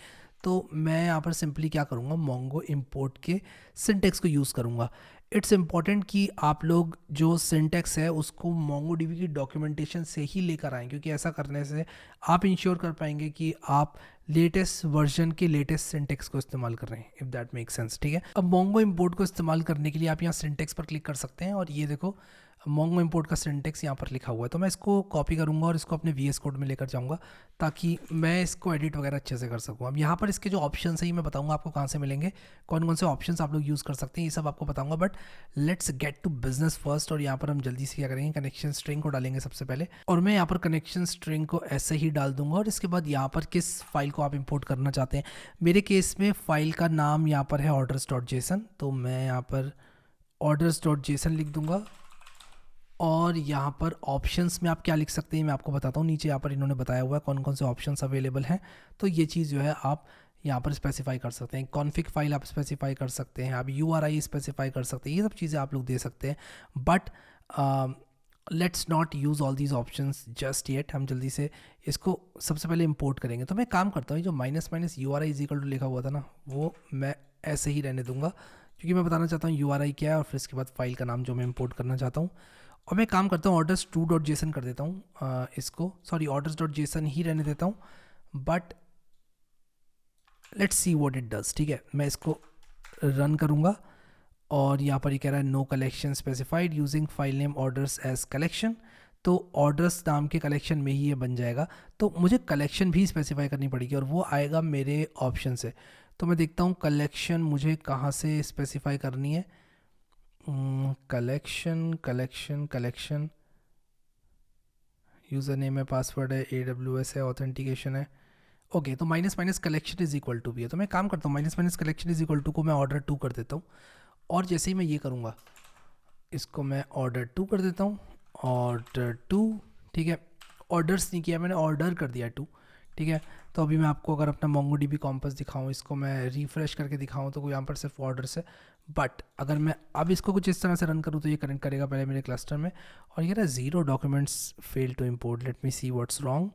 तो मैं यहाँ पर सिंपली क्या करूँगा, मोंगो इंपोर्ट के सिंटेक्स को यूज़ करूँगा। इट्स इम्पॉर्टेंट कि आप लोग जो सिंटेक्स है उसको MongoDB की डॉक्यूमेंटेशन से ही लेकर आएँ, क्योंकि ऐसा करने से आप इंश्योर कर पाएंगे कि आप लेटेस्ट वर्जन के लेटेस्ट सिंटेक्स को इस्तेमाल कर रहे हैं, इफ़ दैट मेक सेंस। ठीक है, अब मोंगो इंपोर्ट को इस्तेमाल करने के लिए आप यहाँ सिंटेक्स पर क्लिक कर सकते हैं और ये देखो मोंगो इंपोर्ट का सिंटेक्स यहाँ पर लिखा हुआ है। तो मैं इसको कॉपी करूँगा और इसको अपने VS कोड में लेकर जाऊँगा ताकि मैं इसको एडिट वगैरह अच्छे से कर सकूँ। अब यहाँ पर इसके जो ऑप्शन है मैं बताऊँगा आपको कहाँ से मिलेंगे, कौन कौन से ऑप्शन आप लोग यूज़ कर सकते हैं, ये सब आपको बताऊँगा। But let's get to business first. और यहाँ पर हम जल्दी से क्या करेंगे, कनेक्शन स्ट्रिंग को डालेंगे सबसे पहले, और मैं यहाँ पर कनेक्शन स्ट्रिंग को ऐसे ही डाल दूंगा। और इसके बाद यहाँ पर किस फाइल को आप इंपोर्ट करना चाहते हैं, मेरे केस में फाइल का नाम यहाँ पर है orders.json, तो मैं यहाँ पर orders.json लिख दूंगा। और यहाँ पर ऑप्शंस में आप क्या लिख सकते हैं मैं आपको बताता हूँ, नीचे यहाँ पर इन्होंने बताया हुआ है कौन कौन से ऑप्शंस अवेलेबल हैं। तो ये चीज़ जो है आप यहाँ पर स्पेसिफाई कर सकते हैं, कॉन्फिग फाइल आप स्पेसिफाई कर सकते हैं, आप URI स्पेसिफाई कर सकते हैं, ये सब चीज़ें आप लोग दे सकते हैं। But let's not use all these options just yet, हम जल्दी से इसको सबसे पहले इंपोर्ट करेंगे। तो मैं काम करता हूँ, जो minus minus U R I is equal to लिखा हुआ था ना, वो मैं ऐसे ही रहने दूंगा, क्योंकि मैं बताना चाहता हूँ यू आर आई क्या है और फिर इसके बाद फाइल का नाम जो मैं इंपोर्ट करना चाहता हूँ। और मैं काम करता हूँ ऑर्डर्स टू डॉट जेसन कर देता हूँ, इसको सॉरी ऑर्डर्स डॉट जेसन ही रहने देता हूँ, but let's see what it does. ठीक है, मैं इसको रन करूँगा और यहाँ पर ये कह रहा है no collection specified using file name orders as collection. तो ऑर्डर्स नाम के कलेक्शन में ही ये बन जाएगा, तो मुझे कलेक्शन भी स्पेसिफाई करनी पड़ेगी और वो आएगा मेरे ऑप्शन से। तो मैं देखता हूँ कलेक्शन मुझे कहाँ से स्पेसिफाई करनी है। Collection collection collection, user name है, पासवर्ड है, AWS है, ऑथेंटिकेशन है। ओके, तो minus minus collection is equal to भी है, तो मैं काम करता हूँ minus minus collection is equal to को मैं ऑर्डर टू कर देता हूँ। और जैसे ही मैं ये करूँगा, इसको मैं ऑर्डर टू कर देता हूँ, ऑर्डर टू। ठीक है, ऑर्डर्स नहीं किया मैंने, ऑर्डर कर दिया टू। ठीक है, तो अभी मैं आपको अगर अपना MongoDB कॉम्पस दिखाऊँ, इसको मैं रिफ़्रेश करके दिखाऊँ, तो यहाँ पर सिर्फ ऑर्डर्स है। बट अगर मैं अब इसको कुछ इस तरह से रन करूँ तो ये कनेक्ट करेगा पहले मेरे क्लस्टर में, और ये ना 0 documents fail to import, let me see what's wrong.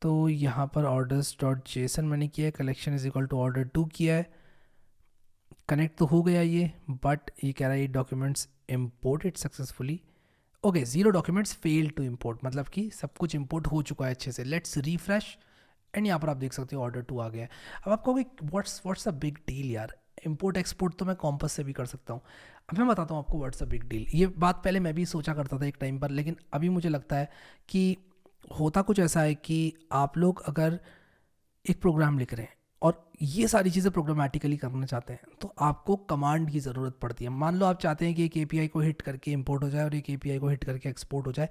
तो यहाँ पर ऑर्डर्स डॉट जेसन मैंने किया है, collection is equal to order two किया है, कनेक्ट तो हो गया ये, बट ये कह रहा है ये documents imported successfully. Okay, 0 documents fail to import, मतलब कि सब कुछ इम्पोर्ट हो चुका है अच्छे से। लेट्स रिफ्रेश एंड यहाँ पर आप देख सकते हो ऑर्डर टू आ गया है। अब आप कहोगे व्हाट्स अ बिग डील यार, इम्पोर्ट एक्सपोर्ट तो मैं कॉम्पस से भी कर सकता हूँ। अब मैं बताता हूँ आपको व्हाट्स अ बिग डील। ये बात पहले मैं भी सोचा करता था एक टाइम पर, लेकिन अभी मुझे लगता है कि होता कुछ ऐसा है कि आप लोग अगर एक प्रोग्राम लिख रहे हैं और ये सारी चीज़ें प्रोग्रामेटिकली करना चाहते हैं, तो आपको कमांड की ज़रूरत पड़ती है। मान लो आप चाहते हैं कि एक API को हिट करके इंपोर्ट हो जाए और एक API को हिट करके एक्सपोर्ट हो जाए,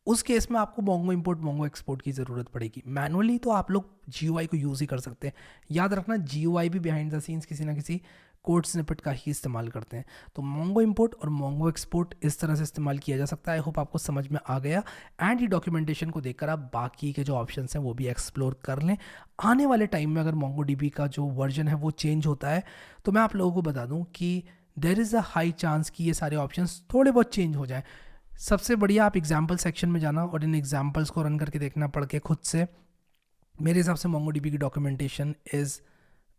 उस केस में आपको मोंगो इंपोर्ट मोंगो एक्सपोर्ट की ज़रूरत पड़ेगी। मैनुअली तो आप लोग GUI को यूज़ ही कर सकते हैं। याद रखना, GUI भी बिहाइंड द सीन्स किसी ना किसी कोड स्निपेट का ही इस्तेमाल करते हैं। तो मोंगो इंपोर्ट और मोंगो एक्सपोर्ट इस तरह से इस्तेमाल किया जा सकता है। आई होप आपको समझ में आ गया, एंड ये डॉक्यूमेंटेशन को देखकर आप बाकी के जो ऑप्शन हैं वो भी एक्सप्लोर कर लें। आने वाले टाइम में अगर MongoDB का जो वर्जन है वो चेंज होता है, तो मैं आप लोगों को बता दूं कि there is a high chance कि ये सारे ऑप्शंस थोड़े बहुत चेंज हो जाएं। सबसे बढ़िया आप एग्जाम्पल सेक्शन में जाना और इन एग्जाम्पल्स को रन करके देखना पढ़ के खुद से। मेरे हिसाब से MongoDB की डॉक्यूमेंटेशन इज़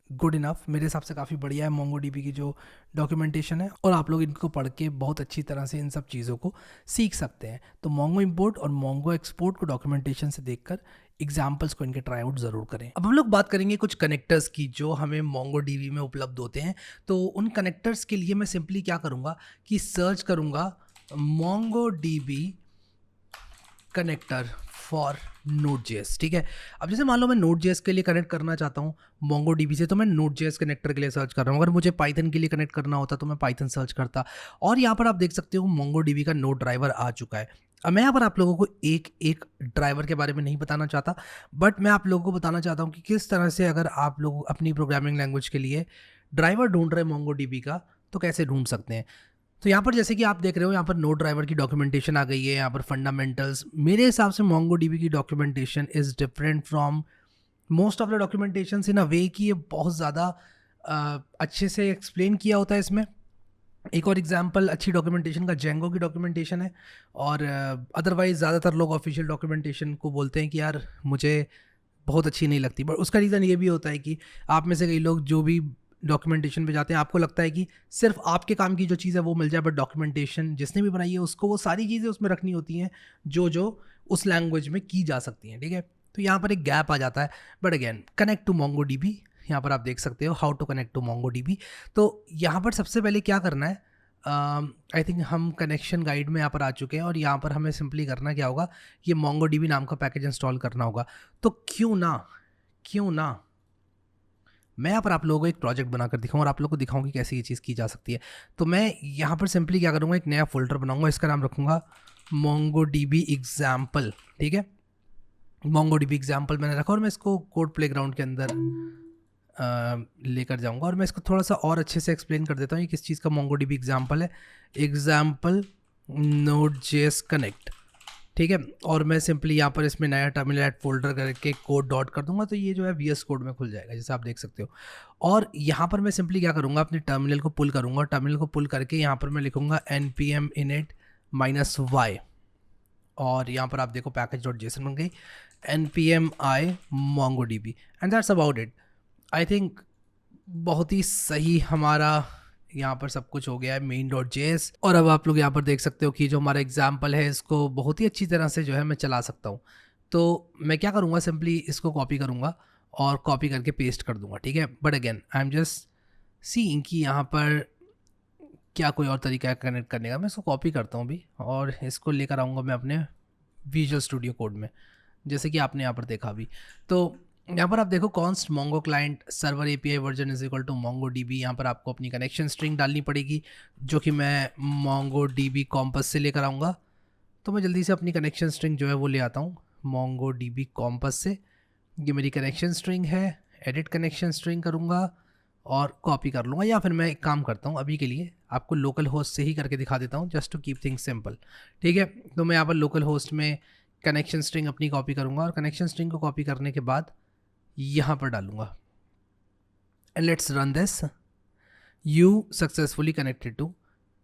गुड इनफ, मेरे हिसाब से काफ़ी बढ़िया है MongoDB की जो डॉक्यूमेंटेशन है, और आप लोग इनको पढ़ के बहुत अच्छी तरह से इन सब चीज़ों को सीख सकते हैं। तो मोंगो इंपोर्ट और मोंगो एक्सपोर्ट को डॉक्यूमेंटेशन से देखकर एग्जाम्पल्स को इनके ट्राई आउट ज़रूर करें। अब हम लोग बात करेंगे कुछ कनेक्टर्स की जो हमें MongoDB में उपलब्ध होते हैं। तो उन कनेक्टर्स के लिए मैं सिंपली क्या करूँगा कि सर्च करूँगा MongoDB कनेक्टर फॉर Node.js। ठीक है, अब जैसे मान लो मैं Node.js के लिए कनेक्ट करना चाहता हूँ MongoDB से, तो मैं Node.js कनेक्टर के लिए सर्च कर रहा हूँ। अगर मुझे Python के लिए कनेक्ट करना होता तो मैं Python सर्च करता। और यहाँ पर आप देख सकते हो MongoDB का नोड ड्राइवर आ चुका है। अब मैं यहाँ पर आप लोगों को एक एक ड्राइवर के बारे में नहीं बताना चाहता, बट मैं आप लोगों को बताना चाहता हूँ कि किस तरह से अगर आप लोग अपनी प्रोग्रामिंग लैंग्वेज के लिए ड्राइवर ढूंढ रहे हैं MongoDB का, तो कैसे ढूंढ सकते हैं। तो यहाँ पर जैसे कि आप देख रहे हो, यहाँ पर नोड ड्राइवर की डॉक्यूमेंटेशन आ गई है, यहाँ पर फंडामेंटल्स। मेरे हिसाब से MongoDB की documentation is different from most of the documentation in a way कि ये बहुत ज़्यादा अच्छे से एक्सप्लेन किया होता है इसमें। एक और एग्जांपल अच्छी डॉक्यूमेंटेशन का जेंगो की डॉक्यूमेंटेशन है, और अदरवाइज़ ज़्यादातर लोग ऑफिशियल डॉक्यूमेंटेशन को बोलते हैं कि यार मुझे बहुत अच्छी नहीं लगती। बट उसका रीज़न ये भी होता है कि आप में से कई लोग जो भी डॉक्यूमेंटेशन पे जाते हैं, आपको लगता है कि सिर्फ आपके काम की जो चीज़ है वो मिल जाए, बट डॉक्यूमेंटेशन जिसने भी बनाई है उसको वो सारी चीज़ें उसमें रखनी होती हैं जो उस लैंग्वेज में की जा सकती हैं। ठीक है, तो यहाँ पर एक गैप आ जाता है। But again, connect to MongoDB, यहाँ पर आप देख सकते हो how to connect to MongoDB। तो यहाँ पर सबसे पहले क्या करना है, आई थिंक हम कनेक्शन गाइड में यहाँ पर आ चुके हैं, और यहाँ पर हमें सिंपली करना क्या होगा, ये MongoDB नाम का पैकेज इंस्टॉल करना होगा। तो क्यों ना मैं यहाँ पर आप लोगों को एक प्रोजेक्ट बनाकर दिखाऊँ और आप लोगों को दिखाऊँ कि कैसे ये चीज़ की जा सकती है। तो मैं यहाँ पर सिंपली क्या करूँगा, एक नया फोल्डर बनाऊँगा, इसका नाम रखूँगा MongoDB एग्जाम्पल। ठीक है, MongoDB एग्जाम्पल मैंने रखा, और मैं इसको कोड प्लेग्राउंड के अंदर लेकर जाऊँगा, और मैं इसको थोड़ा सा और अच्छे से एक्सप्लेन कर देता हूँ ये किस चीज़ का MongoDB एग्जाम्पल है। Example Node.js connect. ठीक है, और मैं सिंपली यहाँ पर इसमें नया टर्मिनल ऐड फोल्डर करके कोड डॉट कर दूंगा, तो ये जो है VS कोड में खुल जाएगा जैसे आप देख सकते हो। और यहाँ पर मैं सिंपली क्या करूँगा, अपने टर्मिनल को पुल करूँगा, टर्मिनल को पुल करके यहाँ पर मैं लिखूँगा npm init -y। और यहाँ पर आप देखो पैकेज डॉट जेसन बन गई, npm i mongodb and that's about it. I think बहुत ही सही हमारा यहाँ पर सब कुछ हो गया है main.js। और अब आप लोग यहाँ पर देख सकते हो कि जो हमारा एग्जाम्पल है इसको बहुत ही अच्छी तरह से जो है मैं चला सकता हूँ। तो मैं क्या करूँगा, सिंपली इसको कॉपी करूँगा और कॉपी करके पेस्ट कर दूंगा, ठीक है। But again I am just seeing कि यहाँ पर क्या कोई और तरीका है कनेक्ट करने का। मैं इसको कॉपी करता हूँ अभी और इसको लेकर आऊँगा मैं अपने विजुअल स्टूडियो कोड में, जैसे कि आपने यहाँ पर देखा अभी। तो यहाँ पर आप देखो const mongo client server API version is equal to MongoDB. यहाँ पर आपको अपनी कनेक्शन स्ट्रिंग डालनी पड़ेगी जो कि मैं मोंगो डीबी कॉम्पस से लेकर आऊँगा। तो मैं जल्दी से अपनी कनेक्शन स्ट्रिंग जो है वो ले आता हूँ मोंगो डीबी कॉम्पस से। ये मेरी कनेक्शन स्ट्रिंग है, एडिट कनेक्शन स्ट्रिंग करूँगा और कॉपी कर लूँगा, या फिर मैं एक काम करता हूँ अभी के लिए आपको लोकल होस्ट से ही करके दिखा देता हूँ just to keep things simple, ठीक है। तो मैं यहाँ पर लोकल होस्ट में कनेक्शन स्ट्रिंग अपनी कॉपी करूँगा और कनेक्शन स्ट्रिंग को कॉपी करने के बाद यहाँ पर डालूँगा and let's run this. You successfully connected to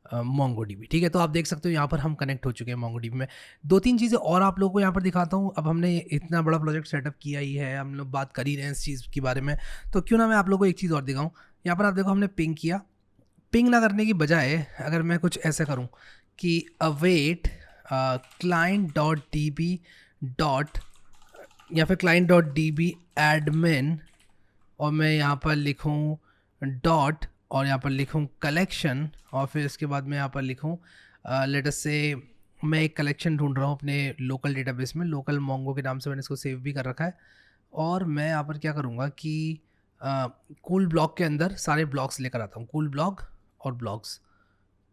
MongoDB, ठीक है। तो आप देख सकते हो यहाँ पर हम कनेक्ट हो चुके हैं MongoDB में। 2-3 चीज़ें और आप लोगों को यहाँ पर दिखाता हूँ। अब हमने इतना बड़ा प्रोजेक्ट सेटअप किया ही है, हम लोग बात कर ही रहे हैं इस चीज़ के बारे में, तो क्यों ना मैं आप लोगों को एक चीज़ और दिखाऊँ। यहाँ पर आप देखो हमने पिंग किया। पिंग ना करने की बजाय अगर मैं कुछ ऐसा करूँ कि await client dot db dot या फिर client डॉट db admin और मैं यहाँ पर लिखूँ डॉट और यहाँ पर लिखूँ कलेक्शन और फिर इसके बाद मैं यहाँ पर लिखूँ लेट अस से मैं एक कलेक्शन ढूंढ रहा हूँ अपने लोकल डेटाबेस में, लोकल मोंगो के नाम से मैंने इसको सेव भी कर रखा है। और मैं यहाँ पर क्या करूँगा कि कूल ब्लॉग के अंदर सारे ब्लॉग्स लेकर आता हूँ, कूल ब्लॉग और blogs,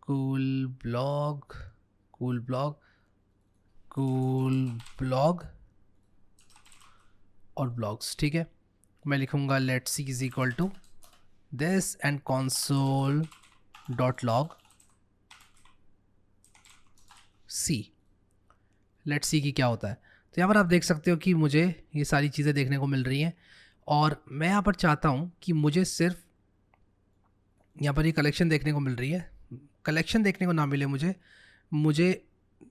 cool blog, cool blog, cool blog और ब्लॉग्स, ठीक है। मैं लिखूँगा let's see is equal to this and console dot log c. Let's see की क्या होता है। तो यहाँ पर आप देख सकते हो कि मुझे ये सारी चीज़ें देखने को मिल रही हैं और मैं यहाँ पर चाहता हूँ कि मुझे सिर्फ यहाँ पर ये कलेक्शन देखने को मिल रही है, कलेक्शन देखने को ना मिले मुझे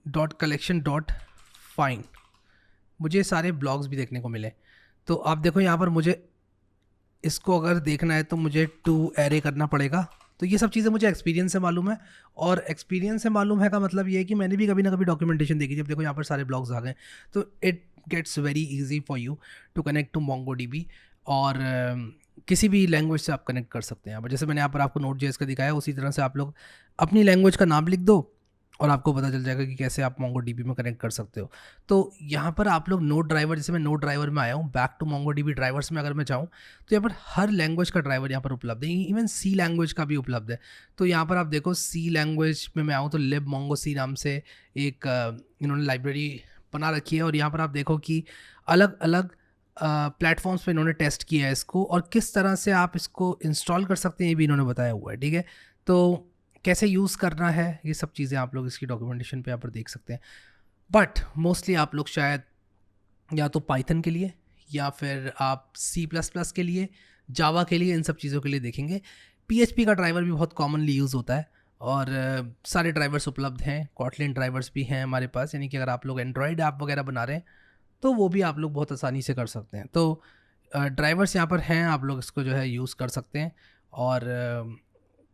डॉट कलेक्शन डॉट फाइंड मुझे सारे ब्लॉग्स भी देखने को मिले। तो आप देखो यहाँ पर मुझे इसको अगर देखना है तो मुझे टू एरे करना पड़ेगा। तो ये सब चीज़ें मुझे एक्सपीरियंस से मालूम है और एक्सपीरियंस से मालूम है का मतलब ये है कि मैंने भी कभी ना कभी डॉक्यूमेंटेशन देखी थी। अब देखो यहाँ पर सारे ब्लॉग्स आ गए, तो it gets very easy for you to connect to MongoDB और किसी भी लैंग्वेज से आप कनेक्ट कर सकते हैं। यहाँ पर जैसे मैंने यहाँ पर आपको Node.js का दिखाया, उसी तरह से आप लोग अपनी लैंग्वेज का नाम लिख दो और आपको पता चल जाएगा कि कैसे आप MongoDB में कनेक्ट कर सकते हो। तो यहाँ पर आप लोग नोड ड्राइवर, जैसे मैं नोड ड्राइवर में आया हूँ, बैक टू MongoDB ड्राइवर्स में अगर मैं चाहूँ तो यहाँ पर हर लैंग्वेज का ड्राइवर यहाँ पर उपलब्ध है, इवन सी लैंग्वेज का भी उपलब्ध है। तो यहाँ पर आप देखो सी लैंग्वेज में मैं आऊँ तो libmongoc नाम से एक इन्होंने लाइब्रेरी बना रखी है और यहाँ पर आप देखो कि अलग अलग प्लेटफॉर्म्स पे इन्होंने टेस्ट किया है इसको और किस तरह से आप इसको इंस्टॉल कर सकते हैं ये भी इन्होंने बताया हुआ है, ठीक है। तो कैसे यूज़ करना है ये सब चीज़ें आप लोग इसकी डॉक्यूमेंटेशन पे यहाँ पर देख सकते हैं। बट मोस्टली आप लोग शायद या तो पाइथन के लिए या फिर आप C++ के लिए, जावा के लिए, इन सब चीज़ों के लिए देखेंगे। PHP का ड्राइवर भी बहुत कॉमनली यूज़ होता है और सारे ड्राइवर्स उपलब्ध हैं, कॉटलिन ड्राइवर्स भी हैं हमारे पास, यानी कि अगर आप लोग एंड्रॉयड ऐप वगैरह बना रहे हैं तो वो भी आप लोग बहुत आसानी से कर सकते हैं। तो ड्राइवर्स यहाँ पर हैं, आप लोग इसको जो है यूज़ कर सकते हैं और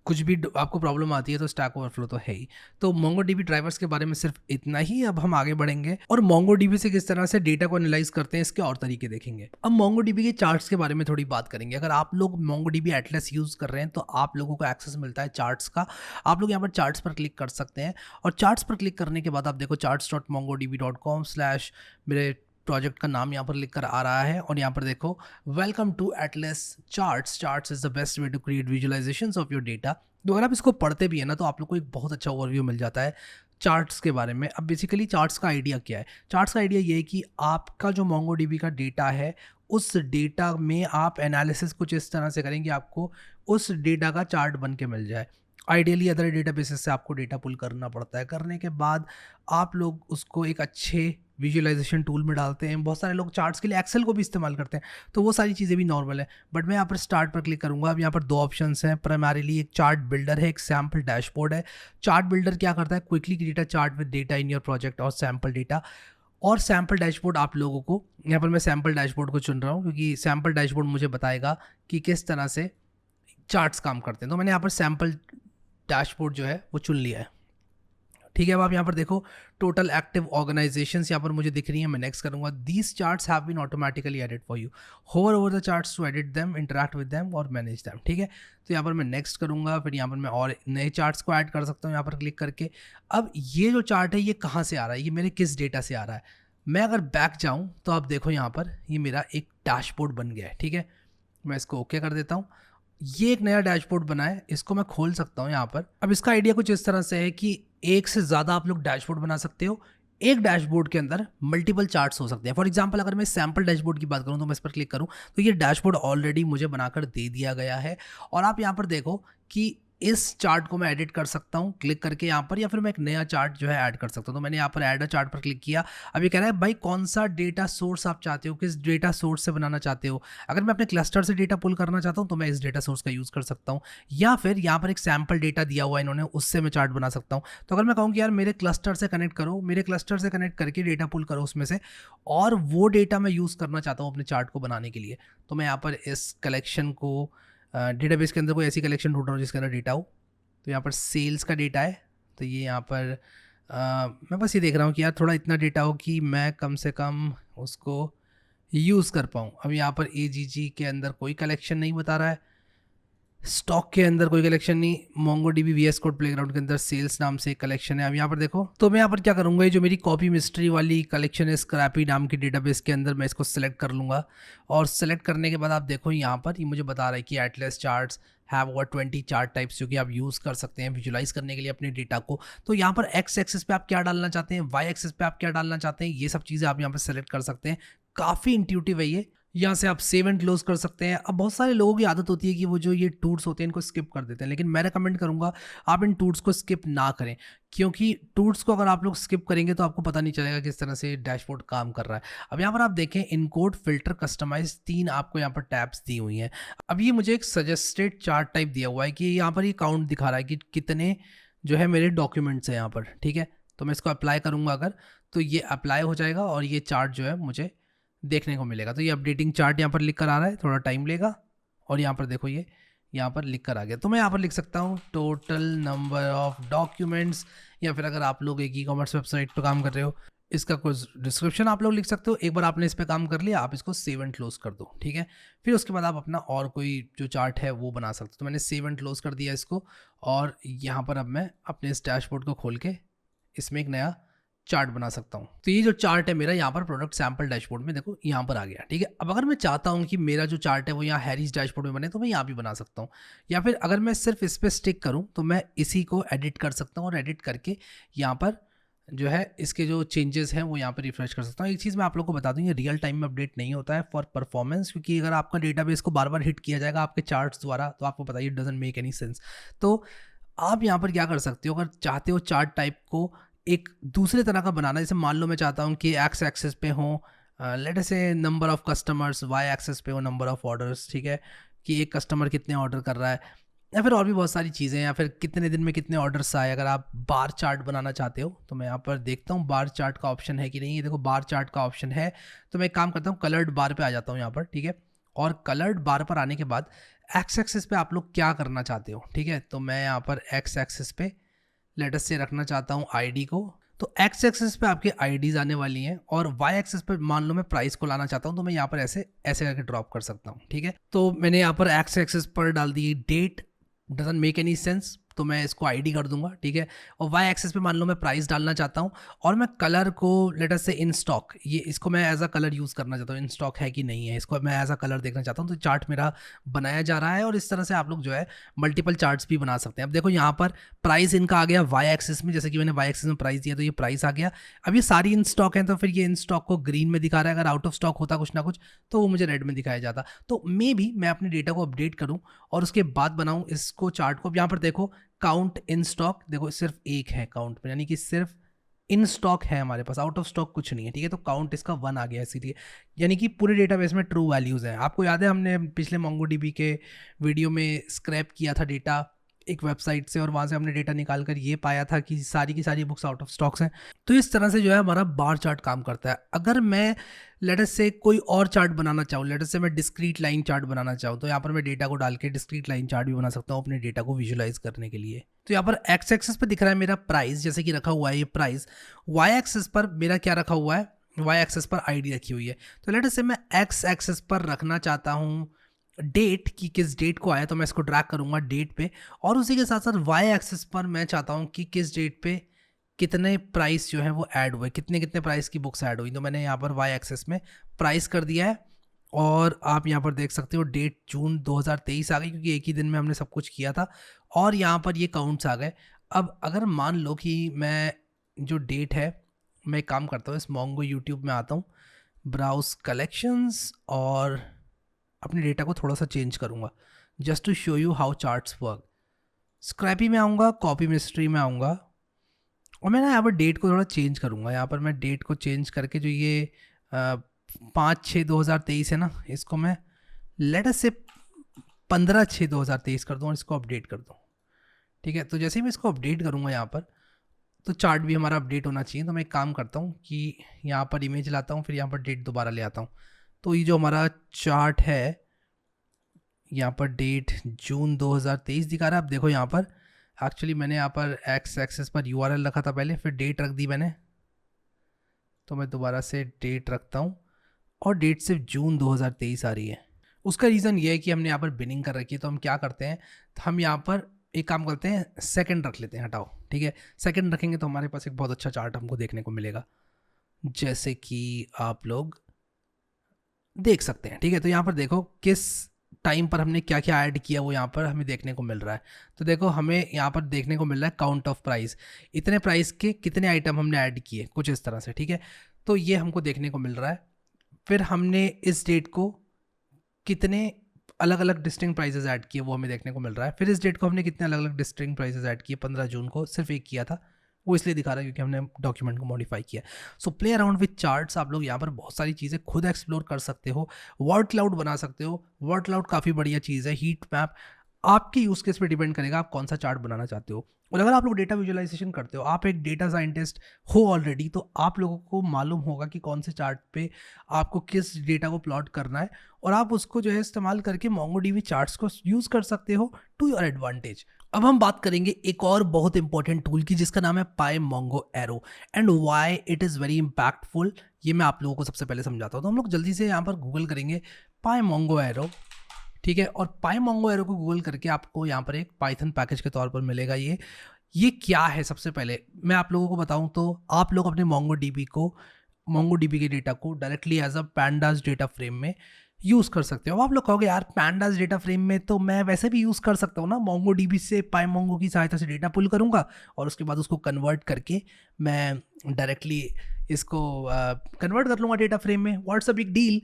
कुछ भी आपको प्रॉब्लम आती है तो स्टैक ओवरफ्लो तो है ही। तो MongoDB ड्राइवर्स के बारे में सिर्फ इतना ही। अब हम आगे बढ़ेंगे और MongoDB से किस तरह से डेटा को एनालाइज करते हैं इसके और तरीके देखेंगे। अब MongoDB के चार्ट्स के बारे में थोड़ी बात करेंगे। अगर आप लोग MongoDB एटलस यूज़ कर रहे हैं तो आप लोगों को एक्सेस मिलता है चार्ट्स का। आप लोग यहाँ पर चार्ट्स पर क्लिक कर सकते हैं और चार्ट्स पर क्लिक करने के बाद आप देखो charts.mongodb.com/ मेरे प्रोजेक्ट का नाम यहाँ पर लिख कर आ रहा है और यहाँ पर देखो welcome to Atlas charts is the best way to create visualizations of your data. तो अगर आप इसको पढ़ते भी है ना तो आप लोग को एक बहुत अच्छा ओवरव्यू मिल जाता है चार्ट्स के बारे में। अब बेसिकली चार्ट्स का आइडिया क्या है? चार्ट्स का आइडिया ये है कि आपका जो MongoDB का डेटा है उस डेटा में आप एनालिसिस कुछ इस तरह से करें कि आपको उस डेटा का चार्ट बन के मिल जाए। आइडियली अदर डेटाबेसेस से आपको डेटा पुल करना पड़ता है, करने के बाद आप लोग उसको एक अच्छे विजुअलाइजेशन टूल में डालते हैं, बहुत सारे लोग चार्ट्स के लिए एक्सेल को भी इस्तेमाल करते हैं, तो वो सारी चीज़ें भी नॉर्मल है। बट मैं यहाँ पर स्टार्ट पर क्लिक करूँगा। अब यहाँ पर 2 ऑप्शंस हैं, प्राइमरीली एक चार्ट बिल्डर है, एक सैम्पल डैशबोर्ड है। चार्ट बिल्डर क्या करता है, quickly create a chart with data in your project और सैम्पल डेटा। और सैम्पल डैशबोर्ड आप लोगों को, यहाँ पर मैं सैम्पल डैशबोर्ड को चुन रहा हूँ क्योंकि सैम्पल डैशबोर्ड मुझे बताएगा कि किस तरह से चार्ट्स काम करते हैं। तो मैंने यहाँ पर सैम्पल डैशबोर्ड जो है वो चुन लिया है, ठीक है। अब आप यहाँ पर देखो टोटल एक्टिव ऑर्गेनाइजेशंस यहाँ पर मुझे दिख रही हैं। मैं नेक्स्ट करूँगा। These charts have been automatically edit for you, hover over the charts to edit them, interact with them और मैनेज देम, ठीक है। तो यहाँ पर मैं नेक्स्ट करूँगा, फिर यहाँ पर मैं और नए चार्ट्स को ऐड कर सकता हूँ यहाँ पर क्लिक करके। अब ये जो चार्ट है ये कहाँ से आ रहा है, ये मेरे किस डेटा से आ रहा है। मैं अगर बैक जाऊँ तो आप देखो यहाँ पर ये मेरा एक डैशबोर्ड बन गया है, ठीक है। मैं इसको ओके कर देता हूँ। ये एक नया डैशबोर्ड बना है, इसको मैं खोल सकता हूँ यहाँ पर। अब इसका आइडिया कुछ इस तरह से है कि एक से ज़्यादा आप लोग डैशबोर्ड बना सकते हो। एक डैशबोर्ड के अंदर मल्टीपल चार्ट्स हो सकते हैं। फॉर एग्जांपल अगर मैं सैम्पल डैशबोर्ड की बात करूँ तो मैं इस पर क्लिक करूँ तो ये डैशबोर्ड ऑलरेडी मुझे बनाकर दे दिया गया है। और आप यहाँ पर देखो कि इस चार्ट को मैं एडिट कर सकता हूँ क्लिक करके यहाँ पर, या फिर मैं एक नया चार्ट जो है ऐड कर सकता हूँ। तो मैंने यहाँ पर ऐड अ चार्ट पर क्लिक किया। अब ये कह रहा है भाई कौन सा डेटा सोर्स आप चाहते हो, किस डेटा सोर्स से बनाना चाहते हो। अगर मैं अपने क्लस्टर से डेटा पुल करना चाहता हूँ तो मैं इस डेटा सोर्स का यूज़ कर सकता हूँ, या फिर यहाँ पर एक सैम्पल डेटा दिया हुआ है इन्होंने, उससे मैं चार्ट बना सकता हूँ। तो अगर मैं कहूँ कि यार मेरे क्लस्टर से कनेक्ट करो, मेरे क्लस्टर से कनेक्ट करके डेटा पुल करो उसमें से, और वो डेटा मैं यूज़ करना चाहता हूँ अपने चार्ट को बनाने के लिए, तो मैं यहाँ पर इस कलेक्शन को डेटाबेस के अंदर कोई ऐसी कलेक्शन ढूंढ रहा हूँ जिसके अंदर डेटा हो। तो यहाँ पर सेल्स का डेटा है, तो ये यहाँ पर मैं बस ये देख रहा हूँ कि यार थोड़ा इतना डेटा हो कि मैं कम से कम उसको यूज़ कर पाऊँ। अब यहाँ पर AGG के अंदर कोई कलेक्शन नहीं बता रहा है, स्टॉक के अंदर कोई कलेक्शन नहीं, MongoDB VS कोड प्लेग्राउंड के अंदर सेल्स नाम से एक कलेक्शन है। अब यहाँ पर देखो, तो मैं यहाँ पर क्या करूँगा, ये जो मेरी कॉपी मिस्ट्री वाली कलेक्शन है स्क्रैपी नाम की डेटाबेस के अंदर, मैं इसको सेलेक्ट कर लूँगा। और सेलेक्ट करने के बाद आप देखो यहाँ पर ये मुझे बता रहा है कि Atlas charts have over 20 chart types, जो कि आप यूज़ कर सकते हैं विजुलाइज करने के लिए अपने डेटा को। तो यहाँ पर एक्स एक्सिस पे आप क्या डालना चाहते हैं, वाई एक्सिस पे आप क्या डालना चाहते हैं, ये सब चीज़ें आप यहाँ पर सेलेक्ट कर सकते हैं। काफ़ी इंट्यूटिव है ये। यहाँ से आप सेव एंड क्लोज कर सकते हैं। अब बहुत सारे लोगों की आदत होती है कि वो जो ये टूल्स होते हैं इनको स्किप कर देते हैं, लेकिन मैं रेकमेंड करूँगा आप इन टूल्स को स्किप ना करें, क्योंकि टूल्स को अगर आप लोग स्किप करेंगे तो आपको पता नहीं चलेगा किस तरह से डैशबोर्ड काम कर रहा है। अब यहाँ पर आप देखें इनकोड, फिल्टर, कस्टमाइज, 3 आपको यहाँ पर टैब्स दी हुई हैं। अब ये मुझे एक सजेस्टेड चार्ट टाइप दिया हुआ है कि यहाँ पर ये काउंट दिखा रहा है कि कितने जो है मेरे डॉक्यूमेंट्स हैं यहाँ पर, ठीक है। तो मैं इसको अप्लाई करूँगा अगर, तो ये अप्लाई हो जाएगा और ये चार्ट जो है मुझे देखने को मिलेगा। तो ये अपडेटिंग चार्ट यहाँ पर लिख कर आ रहा है, थोड़ा टाइम लेगा। और यहाँ पर देखो ये यहाँ पर लिख कर आ गया। तो मैं यहाँ पर लिख सकता हूँ टोटल नंबर ऑफ डॉक्यूमेंट्स, या फिर अगर आप लोग एक ई-कॉमर्स वेबसाइट पर काम कर रहे हो इसका कुछ डिस्क्रिप्शन आप लोग लिख सकते हो। एक बार आपने इस पर काम कर लिया, आप इसको सेव एंड क्लोज कर दो, ठीक है। फिर उसके बाद आप अपना और कोई जो चार्ट है वो बना सकते हो। तो मैंने सेव एंड क्लोज कर दिया इसको, और यहाँ पर अब मैं अपने इस डैशबोर्ड को खोल के इसमें एक नया चार्ट बना सकता हूँ। तो ये जो चार्ट है मेरा यहाँ पर प्रोडक्ट सैम्पल डैशबोर्ड में देखो यहाँ पर आ गया, ठीक है। अब अगर मैं चाहता हूँ कि मेरा जो चार्ट है वो यहाँ हैरीज डैशबोर्ड में बने, तो मैं यहाँ भी बना सकता हूँ। या फिर अगर मैं सिर्फ इस पर स्टिक करूँ तो मैं इसी को एडिट कर सकता हूँ, और एडिट करके यहाँ पर जो है इसके जो चेंजेस हैं वो यहाँ पर रिफ्रेश कर सकता हूँ। एक चीज़ मैं आप लोगों को बता दूँ, ये रियल टाइम में अपडेट नहीं होता है फॉर परफॉर्मेंस, क्योंकि अगर आपका डेटाबेस को बार बार हिट किया जाएगा आपके चार्ट्स द्वारा तो आपको पता है it doesn't make any sense. तो आप यहाँ पर क्या कर सकते हो, अगर चाहते हो चार्ट टाइप को एक दूसरे तरह का बनाना, जैसे मान लो मैं चाहता हूँ कि एक्स एक्सेस पे हो let us say number of customers, Y axis पे हो नंबर ऑफ ऑर्डर्स, ठीक है, कि एक कस्टमर कितने ऑर्डर कर रहा है, या फिर और भी बहुत सारी चीज़ें, या फिर कितने दिन में कितने ऑर्डर्स आए। अगर आप बार चार्ट बनाना चाहते हो तो मैं यहाँ पर देखता हूँ बार चार्ट का ऑप्शन है कि नहीं। ये देखो बार चार्ट का ऑप्शन है, तो मैं एक काम करता हूँ कलर्ड बार पे आ जाता हूँ यहाँ पर, ठीक है। और कलर्ड बार पर आने के बाद एक्स एक्सिस पे आप लोग क्या करना चाहते हो, ठीक है। तो मैं यहाँ पर एक्स एक्सिस पे लेटस से रखना चाहता हूँ आईडी को, तो एक्स एक्सिस पे आपकी आईडीज आने वाली हैं, और वाई एक्सिस पे मान लो मैं प्राइस को लाना चाहता हूँ, तो मैं यहाँ पर ऐसे ऐसे करके ड्रॉप कर सकता हूँ, ठीक है। तो मैंने यहाँ पर एक्स एक्सिस पर डाल दी date, doesn't make any sense, तो मैं इसको आईडी कर दूंगा, ठीक है। और वाई एक्सिस पे मान लो मैं प्राइस डालना चाहता हूँ, और मैं कलर को लेट अस से इन स्टॉक, ये इसको मैं एज अ कलर यूज़ करना चाहता हूँ, इन स्टॉक है कि नहीं है इसको मैं एज अ कलर देखना चाहता हूँ। तो चार्ट मेरा बनाया जा रहा है, और इस तरह से आप लोग जो है मल्टीपल चार्ट्स भी बना सकते हैं। अब देखो यहाँ पर प्राइस इनका आ गया वाई एक्सिस में, जैसे कि मैंने वाई एक्सिस में प्राइस दिया तो ये प्राइस आ गया। अब ये सारी इन स्टॉक हैं, तो फिर ये इन स्टॉक को ग्रीन में दिखा रहा है, अगर आउट ऑफ स्टॉक होता कुछ ना कुछ तो वो मुझे रेड में दिखाया जाता। तो मे बी मैं अपने डेटा को अपडेट करूँ और उसके बाद बनाऊँ इसको चार्ट को। अब यहाँ पर देखो काउंट इन स्टॉक, देखो सिर्फ एक है काउंट में, यानी कि सिर्फ इन स्टॉक है हमारे पास, आउट ऑफ स्टॉक कुछ नहीं है, ठीक है। तो काउंट इसका 1 आ गया इसीलिए, यानी कि पूरे डेटाबेस में ट्रू वैल्यूज़ हैं। आपको याद है हमने पिछले मोंगोडीबी के वीडियो में स्क्रैप किया था डेटा एक वेबसाइट से, और वहाँ से हमने डेटा निकाल कर ये पाया था कि सारी की सारी बुक्स आउट ऑफ स्टॉक्स हैं। तो इस तरह से जो है हमारा बार चार्ट काम करता है। अगर मैं लेट अस से कोई और चार्ट बनाना चाहूँ, लेट अस से मैं डिस्क्रीट लाइन चार्ट बनाना चाहूँ, तो यहाँ पर मैं डेटा को डाल के डिस्क्रीट लाइन चार्ट भी बना सकता हूँ अपने डेटा को विजुलाइज करने के लिए। तो यहाँ पर एक्स एक्सेस पर दिख रहा है मेरा प्राइस, जैसे कि रखा हुआ है ये प्राइस। वाई एक्सेस पर मेरा क्या रखा हुआ है, वाई एक्सेस पर आईडी रखी हुई है। तो लेट अस से मैं एक्स एक्सेस पर रखना चाहता हूँ डेट कि किस डेट को आया, तो मैं इसको ड्रैग करूंगा डेट पे, और उसी के साथ साथ वाई एक्सेस पर मैं चाहता हूं कि किस डेट पे कितने प्राइस जो है वो ऐड हुए, कितने कितने प्राइस की बुक्स ऐड हुई। तो मैंने यहाँ पर वाई एक्सेस में प्राइस कर दिया है, और आप यहाँ पर देख सकते हो डेट जून 2023 आ गई, क्योंकि एक ही दिन में हमने सब कुछ किया था, और यहाँ पर ये काउंट्स आ गए। अब अगर मान लो कि मैं जो डेट है, मैं एक काम करता हूँ, इस मोंगो यूट्यूब में आता हूँ, ब्राउज कलेक्शंस, और अपने डेटा को थोड़ा सा चेंज करूँगा just to show you how charts work. Scrapy में आऊँगा, कॉपी मिस्ट्री में आऊँगा, और मैं ना यहाँ पर डेट को थोड़ा चेंज करूँगा। यहाँ पर मैं डेट को चेंज करके जो ये 5/6/2023 है ना, इसको मैं लेट अस से 15/6/2023 कर दूँ और इसको अपडेट कर दूँ, ठीक है। तो जैसे ही मैं इसको अपडेट करूँगा यहाँ पर, तो चार्ट भी हमारा अपडेट होना चाहिए। तो मैं एक काम करता हूँ कि यहाँ पर इमेज लाता हूँ, फिर यहाँ पर डेट दोबारा ले आता हूँ। तो ये जो हमारा चार्ट है, यहाँ पर डेट जून 2023 दिखा रहा है। अब देखो यहाँ पर एक्चुअली मैंने यहाँ पर एक्स एक्सेस पर यूआरएल रखा था पहले, फिर डेट रख दी मैंने। तो मैं दोबारा से डेट रखता हूँ, और डेट सिर्फ जून 2023 आ रही है। उसका रीज़न ये है कि हमने यहाँ पर बिनिंग कर रखी है। तो हम क्या करते हैं, तो हम यहाँ पर एक काम करते हैं, सेकंड रख लेते हैं, हटाओ, ठीक है। सेकंड रखेंगे तो हमारे पास एक बहुत अच्छा चार्ट हमको देखने को मिलेगा, जैसे कि आप लोग देख सकते हैं, ठीक है। तो यहाँ पर देखो किस टाइम पर हमने क्या क्या ऐड किया वो यहाँ पर हमें देखने को मिल रहा है। तो देखो हमें यहाँ पर देखने को मिल रहा है काउंट ऑफ प्राइस, इतने प्राइस के कितने आइटम हमने ऐड किए, कुछ इस तरह से, ठीक है। तो ये हमको देखने को मिल रहा है। फिर हमने इस डेट को कितने अलग अलग डिस्टिंक्ट प्राइसेस ऐड किए वो हमें देखने को मिल रहा है। फिर इस डेट को हमने कितने अलग अलग डिस्टिंक्ट प्राइसेस ऐड किए, 15 जून को सिर्फ एक किया था, वो इसलिए दिखा रहा है क्योंकि हमने डॉक्यूमेंट को मॉडिफाई किया। So play around with charts, आप लोग यहाँ पर बहुत सारी चीज़ें खुद एक्सप्लोर कर सकते हो। वर्ड क्लाउड बना सकते हो, वर्ड क्लाउड काफ़ी बढ़िया चीज़ है। हीट मैप आपके यूज़ केस पे डिपेंड करेगा आप कौन सा चार्ट बनाना चाहते हो। और अगर आप लोग डेटा विजुअलाइजेशन करते हो, आप एक डेटा साइंटिस्ट हो ऑलरेडी, तो आप लोगों को मालूम होगा कि कौन से चार्ट पे आपको किस डेटा को प्लॉट करना है, और आप उसको जो है इस्तेमाल करके मोंगोडीबी चार्ट्स को यूज़ कर सकते हो टू योर एडवांटेज। अब हम बात करेंगे एक और बहुत इंपॉर्टेंट टूल की, जिसका नाम है PyMongo Arrow, and why it is very impactful, ये मैं आप लोगों को सबसे पहले समझाता हूँ। तो हम लोग जल्दी से यहाँ पर गूगल करेंगे पाइमोंगो एरो, ठीक है। और पाइमोंगो एरो को गूगल करके आपको यहाँ पर एक पाइथन पैकेज के तौर पर मिलेगा। ये क्या है, सबसे पहले मैं आप लोगों को बताऊं तो आप लोग अपने मोंगोडीबी के डेटा को directly as a pandas data frame में यूज़ कर सकते हो। अब आप लोग कहोगे यार पैंडास डेटा फ्रेम में तो मैं वैसे भी यूज़ कर सकता हूँ ना, मोंगोडीबी से पाइमोंगो की सहायता से डेटा पुल करूँगा और उसके बाद उसको कन्वर्ट करके मैं डायरेक्टली इसको कन्वर्ट कर लूँगा डेटा फ्रेम में, what's a big deal.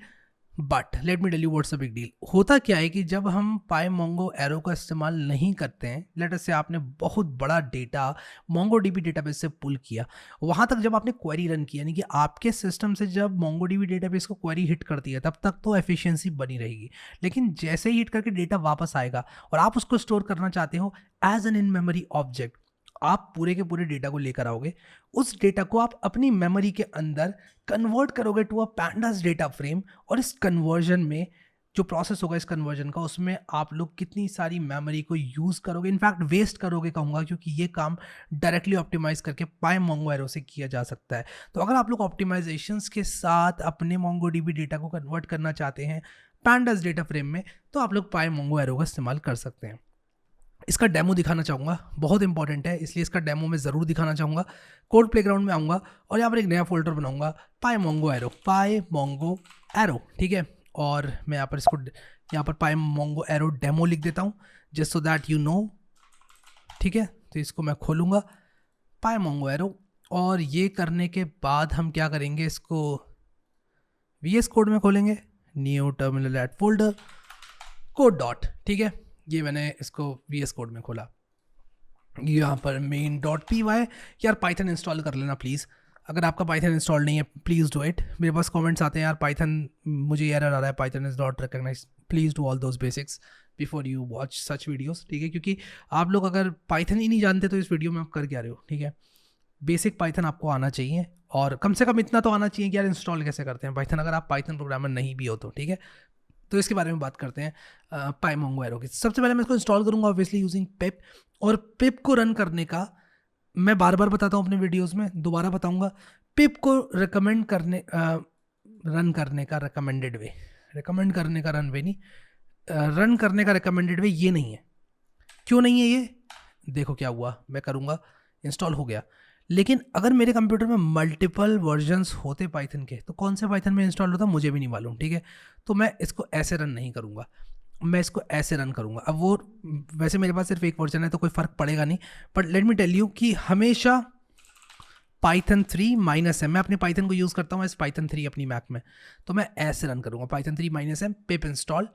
But let me tell you what's a big deal. होता क्या है कि जब हम पाइमोंगो एरो का इस्तेमाल नहीं करते हैं, लेट अस से आपने बहुत बड़ा डेटा मोंगोडीबी डेटाबेस से पुल किया, वहाँ तक जब आपने क्वेरी रन किया, यानी कि आपके सिस्टम से जब मोंगोडीबी डेटाबेस को क्वेरी हिट करती है, तब तक तो एफिशिएंसी बनी रहेगी। लेकिन जैसे ही हिट करके डेटा वापस आएगा और आप उसको स्टोर करना चाहते हो as an in memory object, आप पूरे के पूरे डेटा को लेकर आओगे, उस डेटा को आप अपनी मेमोरी के अंदर कन्वर्ट करोगे to a pandas data frame, और इस कन्वर्जन में जो प्रोसेस होगा इस कन्वर्जन का, उसमें आप लोग कितनी सारी मेमोरी को यूज़ करोगे, इनफैक्ट वेस्ट करोगे कहूँगा, क्योंकि ये काम डायरेक्टली ऑप्टिमाइज करके पाइमोंगो एरो से किया जा सकता है। तो अगर आप लोग ऑप्टिमाइजेशंस के साथ अपने मोंगोडीबी डेटा को कन्वर्ट करना चाहते हैं पैंडास डेटा फ्रेम में, तो आप लोग पाइमोंगो एरो का इस्तेमाल कर सकते हैं। इसका डेमो दिखाना चाहूँगा, बहुत इंपॉर्टेंट है, इसलिए इसका डेमो मैं ज़रूर दिखाना चाहूँगा। कोड प्लेग्राउंड में आऊँगा और यहाँ पर एक नया फोल्डर बनाऊँगा, पाइमोंगो एरो, ठीक है। और मैं यहाँ पर इसको यहाँ पर पाइमोंगो एरो डेमो लिख देता हूँ, just so that you know, ठीक है। तो इसको मैं खोलूँगा पाइमोंगो एरो, और ये करने के बाद हम क्या करेंगे, इसको VS कोड में खोलेंगे, new terminal at folder code dot, ठीक है। ये मैंने इसको VS कोड में खोला। यहाँ पर main.py। यार पाइथन इंस्टॉल कर लेना प्लीज़, अगर आपका पाइथन इंस्टॉल नहीं है प्लीज़ डू इट। मेरे पास कमेंट्स आते हैं यार पाइथन, मुझे एरर आ रहा है, Python is not recognize. Please do all those basics before you watch such videos, ठीक है? क्योंकि आप लोग अगर पाइथन ही नहीं जानते तो इस वीडियो में आप कर क्या रहे हो, ठीक है? बेसिक पाइथन आपको आना चाहिए, और कम से कम इतना तो आना चाहिए कि यार इंस्टॉल कैसे करते हैं पाइथन, अगर आप पाइथन प्रोग्रामर नहीं भी हो तो, ठीक है? तो इसके बारे में बात करते हैं पाइमोंगो एरो की। सबसे पहले मैं इसको इंस्टॉल करूंगा ऑब्वियसली यूजिंग पिप, और पिप को रन करने का मैं बार बार बताता हूँ अपने वीडियोस में, दोबारा बताऊंगा। पिप को रन करने का रिकमेंडेड वे, रिकमेंड करने का रन वे नहीं, रन करने का रिकमेंडेड वे ये नहीं है। क्यों नहीं है ये? देखो क्या हुआ, मैं करूँगा, इंस्टॉल हो गया, लेकिन अगर मेरे कंप्यूटर में मल्टीपल वर्जन्स होते पाइथन के तो कौन से पाइथन में इंस्टॉल होता मुझे भी नहीं मालूम, ठीक है? तो मैं इसको ऐसे रन नहीं करूँगा, मैं इसको ऐसे रन करूँगा। अब वो वैसे मेरे पास सिर्फ एक वर्जन है तो कोई फ़र्क पड़ेगा नहीं, but let me tell you कि हमेशा पाइथन 3 -m, मैं अपने पाइथन को यूज़ करता हूँ एज पाइथन 3 अपनी मैक में, तो मैं ऐसे रन करूँगा Python 3 -m pip install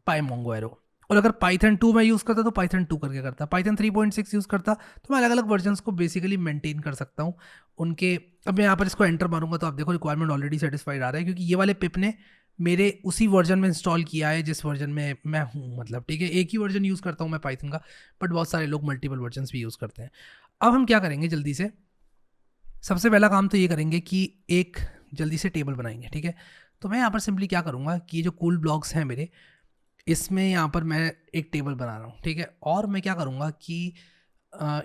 PyMongo Arrow. और अगर पाइथन 2 मैं यूज़ करता तो पाइथन 2 करके करता, पाइथन 3.6 यूज़ करता तो मैं अलग अलग वर्जन्स को बेसिकली मेंटेन कर सकता हूँ उनके। अब मैं यहाँ पर इसको एंटर मारूंगा तो आप देखो रिक्वायरमेंट ऑलरेडी सेटिस्फाइड आ रहा है, क्योंकि ये वाले पिप ने मेरे उसी वर्जन में इंस्टॉल किया है जिस वर्जन में मैं हूँ, मतलब ठीक है, एक ही वर्जन यूज़ करता हूँ मैं पाइथन का, बट बहुत सारे लोग मल्टीपल वर्जन भी यूज़ करते हैं। अब हम क्या करेंगे जल्दी से, सबसे पहला काम तो ये करेंगे कि एक जल्दी से टेबल बनाएंगे, ठीक है? तो मैं यहाँ पर सिंपली क्या करूँगा कि ये जो कूल ब्लॉक्स हैं मेरे, इसमें यहाँ पर मैं एक टेबल बना रहा हूँ, ठीक है? और मैं क्या करूँगा कि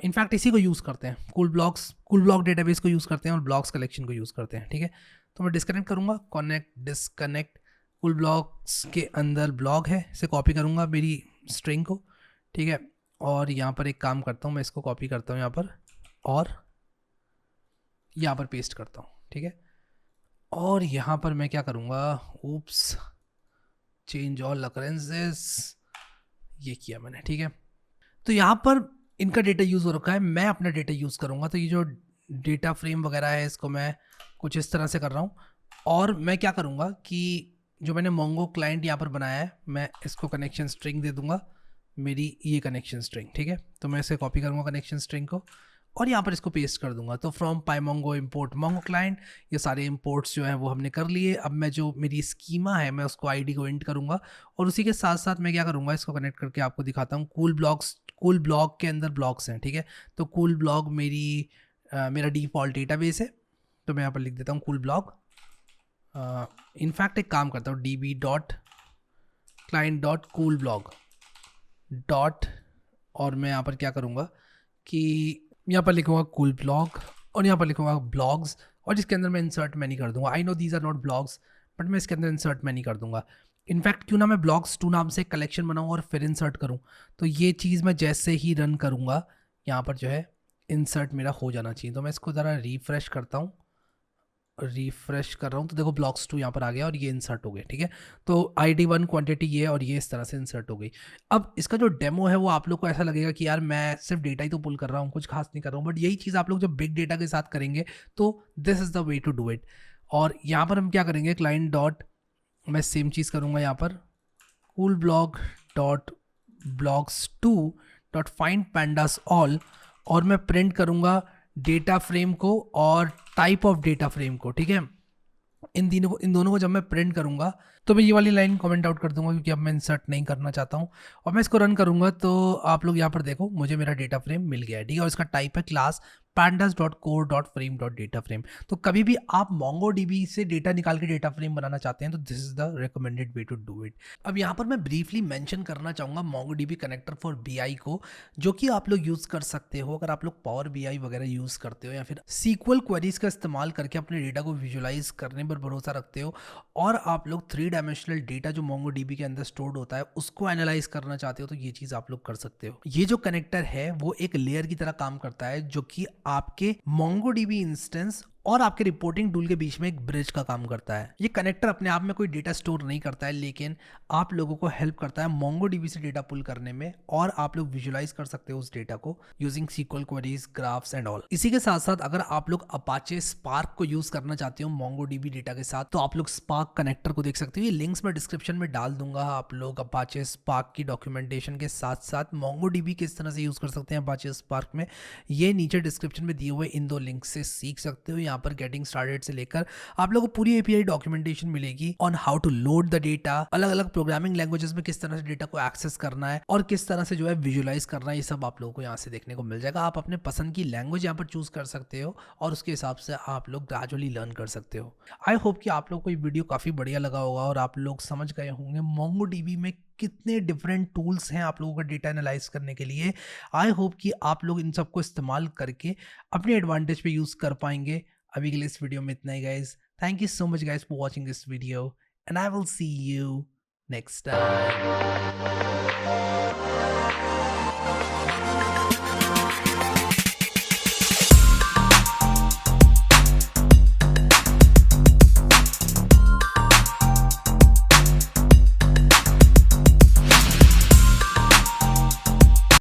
इनफैक्ट इसी को यूज़ करते हैं, कूल ब्लॉक डेटाबेस को यूज़ करते हैं और ब्लॉक्स कलेक्शन को यूज़ करते हैं, ठीक है? तो मैं डिस्कनेक्ट करूँगा, कनेक्ट डिस्कनेक्ट, कूल ब्लॉक्स के अंदर ब्लॉक है, इसे कॉपी करूँगा मेरी स्ट्रिंग को, ठीक है? और यहाँ पर एक काम करता हूँ, मैं इसको कॉपी करता हूँ यहाँ पर और यहाँ पर पेस्ट करता हूँ, ठीक है? और यहाँ पर मैं क्या करूँगा, ऊप्स, चेंज ऑल अकरेंसेस, ये किया मैंने, ठीक है? तो यहाँ पर इनका डेटा यूज़ हो रखा है, मैं अपना डेटा यूज़ करूँगा, तो ये जो डेटा फ्रेम वगैरह है इसको मैं कुछ इस तरह से कर रहा हूँ। और मैं क्या करूँगा कि जो मैंने मोंगो क्लाइंट यहाँ पर बनाया है, मैं इसको कनेक्शन स्ट्रिंग दे दूँगा, मेरी ये कनेक्शन स्ट्रिंग, ठीक है? तो मैं इसे कॉपी करूँगा कनेक्शन स्ट्रिंग को और यहाँ पर इसको पेस्ट कर दूंगा। तो फ्रॉम पाइमोंगो इम्पोर्ट मोंगो क्लाइंट, ये सारे इंपोर्ट्स जो हैं वो हमने कर लिए। अब मैं जो मेरी स्कीमा है मैं उसको आईडी को इंट करूँगा और उसी के साथ साथ मैं क्या करूँगा, इसको कनेक्ट करके आपको दिखाता हूँ। कूल ब्लॉक के अंदर ब्लॉक्स हैं, ठीक है? तो कूल ब्लॉक मेरा डिफ़ॉल्ट डेटाबेस है, तो मैं यहाँ पर लिख देता हूँ कूल ब्लॉक। इनफैक्ट एक काम करता हूँ, db.client.coolblog डॉट, और मैं यहाँ पर क्या करूँगा कि यहाँ पर लिखूँगा कूल ब्लॉग और यहाँ पर लिखूँगा ब्लॉग्स, और जिसके अंदर मैं इंसर्ट मैं नहीं कर दूँगा। I know these are not blogs, but मैं इसके अंदर इंसर्ट मैं नहीं कर दूँगा। इनफैक्ट क्यों ना मैं ब्लॉग्स 2 नाम से एक कलेक्शन बनाऊँ और फिर इंसर्ट करूँ, तो ये चीज़ मैं जैसे ही रन करूँगा यहाँ पर जो है इंसर्ट मेरा हो जाना चाहिए। तो मैं इसको ज़रा रिफ़्रेश करता हूँ, रिफ्रेश कर रहा हूँ तो देखो ब्लॉक्स 2 यहाँ पर आ गया और ये इंसर्ट हो गया, ठीक है? तो ID1 क्वांटिटी ये और ये इस तरह से इंसर्ट हो गई। अब इसका जो डेमो है वो आप लोग को ऐसा लगेगा कि यार मैं सिर्फ डेटा ही तो पुल कर रहा हूँ, कुछ खास नहीं कर रहा हूँ, बट यही चीज़ आप लोग जब बिग डेटा के साथ करेंगे तो this is the way to do it. और यहाँ पर हम क्या करेंगे, क्लाइंट डॉट, मैं सेम चीज़ करूँगा यहाँ पर, cool blog dot blogs 2 dot find pandas all, और मैं प्रिंट करूँगा डेटा फ्रेम को और टाइप ऑफ डेटा फ्रेम को, ठीक है? इन दोनों को जब मैं प्रिंट करूंगा तो मैं ये वाली लाइन कमेंट आउट कर दूंगा क्योंकि अब मैं इंसर्ट नहीं करना चाहता हूँ। और मैं इसको रन करूंगा तो आप लोग यहाँ पर देखो मुझे मेरा डेटा फ्रेम मिल गया है, ठीक है? और इसका टाइप है क्लास pandas.core.frame.dataFrame। तो कभी भी आप MongoDB से डेटा निकाल के डेटा फ्रेम बनाना चाहते हैं तो this is the recommended way to do it. अब यहाँ पर मैं ब्रीफली मेंशन करना चाहूँगा MongoDB कनेक्टर फॉर BI को, जो कि आप लोग यूज़ कर सकते हो अगर आप लोग पावर BI वगैरह यूज़ करते हो या फिर SQL क्वेरीज का इस्तेमाल करके अपने डेटा को विजुअलाइज करने पर भरोसा रखते हो, और आप लोग 3 डायमेंशनल डेटा जो MongoDB के अंदर स्टोर्ड होता है उसको एनालाइज करना चाहते हो, तो ये चीज़ आप लोग कर सकते हो। ये जो कनेक्टर है वो एक लेयर की तरह काम करता है जो कि आपके MongoDB इंस्टेंस और आपके रिपोर्टिंग टूल के बीच में एक ब्रिज का काम करता है। ये कनेक्टर अपने आप में कोई डेटा स्टोर नहीं करता है, लेकिन आप लोगों को हेल्प करता है MongoDB से डेटा पुल करने में, और आप लोग विजुलाइज कर सकते हो उस डेटा को using SQL queries, graphs and all. इसी के साथ साथ अगर आप लोग अपाचे स्पार्क को यूज करना चाहते हो MongoDB डेटा के साथ, तो आप लोग स्पार्क कनेक्टर को देख सकते हो। ये लिंक्स मैं डिस्क्रिप्शन में डाल दूंगा। आप लोग अपाचे स्पार्क की डॉक्यूमेंटेशन के साथ साथ MongoDB किस तरह से यूज कर सकते हैं अपाचे स्पार्क में, ये नीचे डिस्क्रिप्शन में दिए हुए इन 2 लिंक से सीख सकते हो। यहाँ पर गेटिंग स्टार्टेड से लेकर आप लोगों को पूरी एपीआई डॉक्यूमेंटेशन मिलेगी on how to load the data, अलग अलग प्रोग्रामिंग लैंग्वेजेस में किस तरह से डेटा को एक्सेस करना है और किस तरह से जो है विजुलाइज करना है, ये सब आप लोगों को यहाँ से देखने को मिल जाएगा। आप अपने पसंद की लैंग्वेज यहाँ पर चूज कर सकते हो और उसके हिसाब से आप लोग ग्रेजुअली लर्न कर सकते हो। आई होप कि आप लोग को ये वीडियो काफी बढ़िया लगा होगा और आप लोग समझ गए होंगे MongoDB में कितने डिफरेंट टूल्स हैं आप लोगों का डेटा एनालाइज करने के लिए। आई होप कि आप लोग इन सबको इस्तेमाल करके अपने एडवांटेज पे यूज कर पाएंगे। अभी के लिए इस वीडियो में इतना ही guys. Thank you so much guys for watching this video and I will see you next time.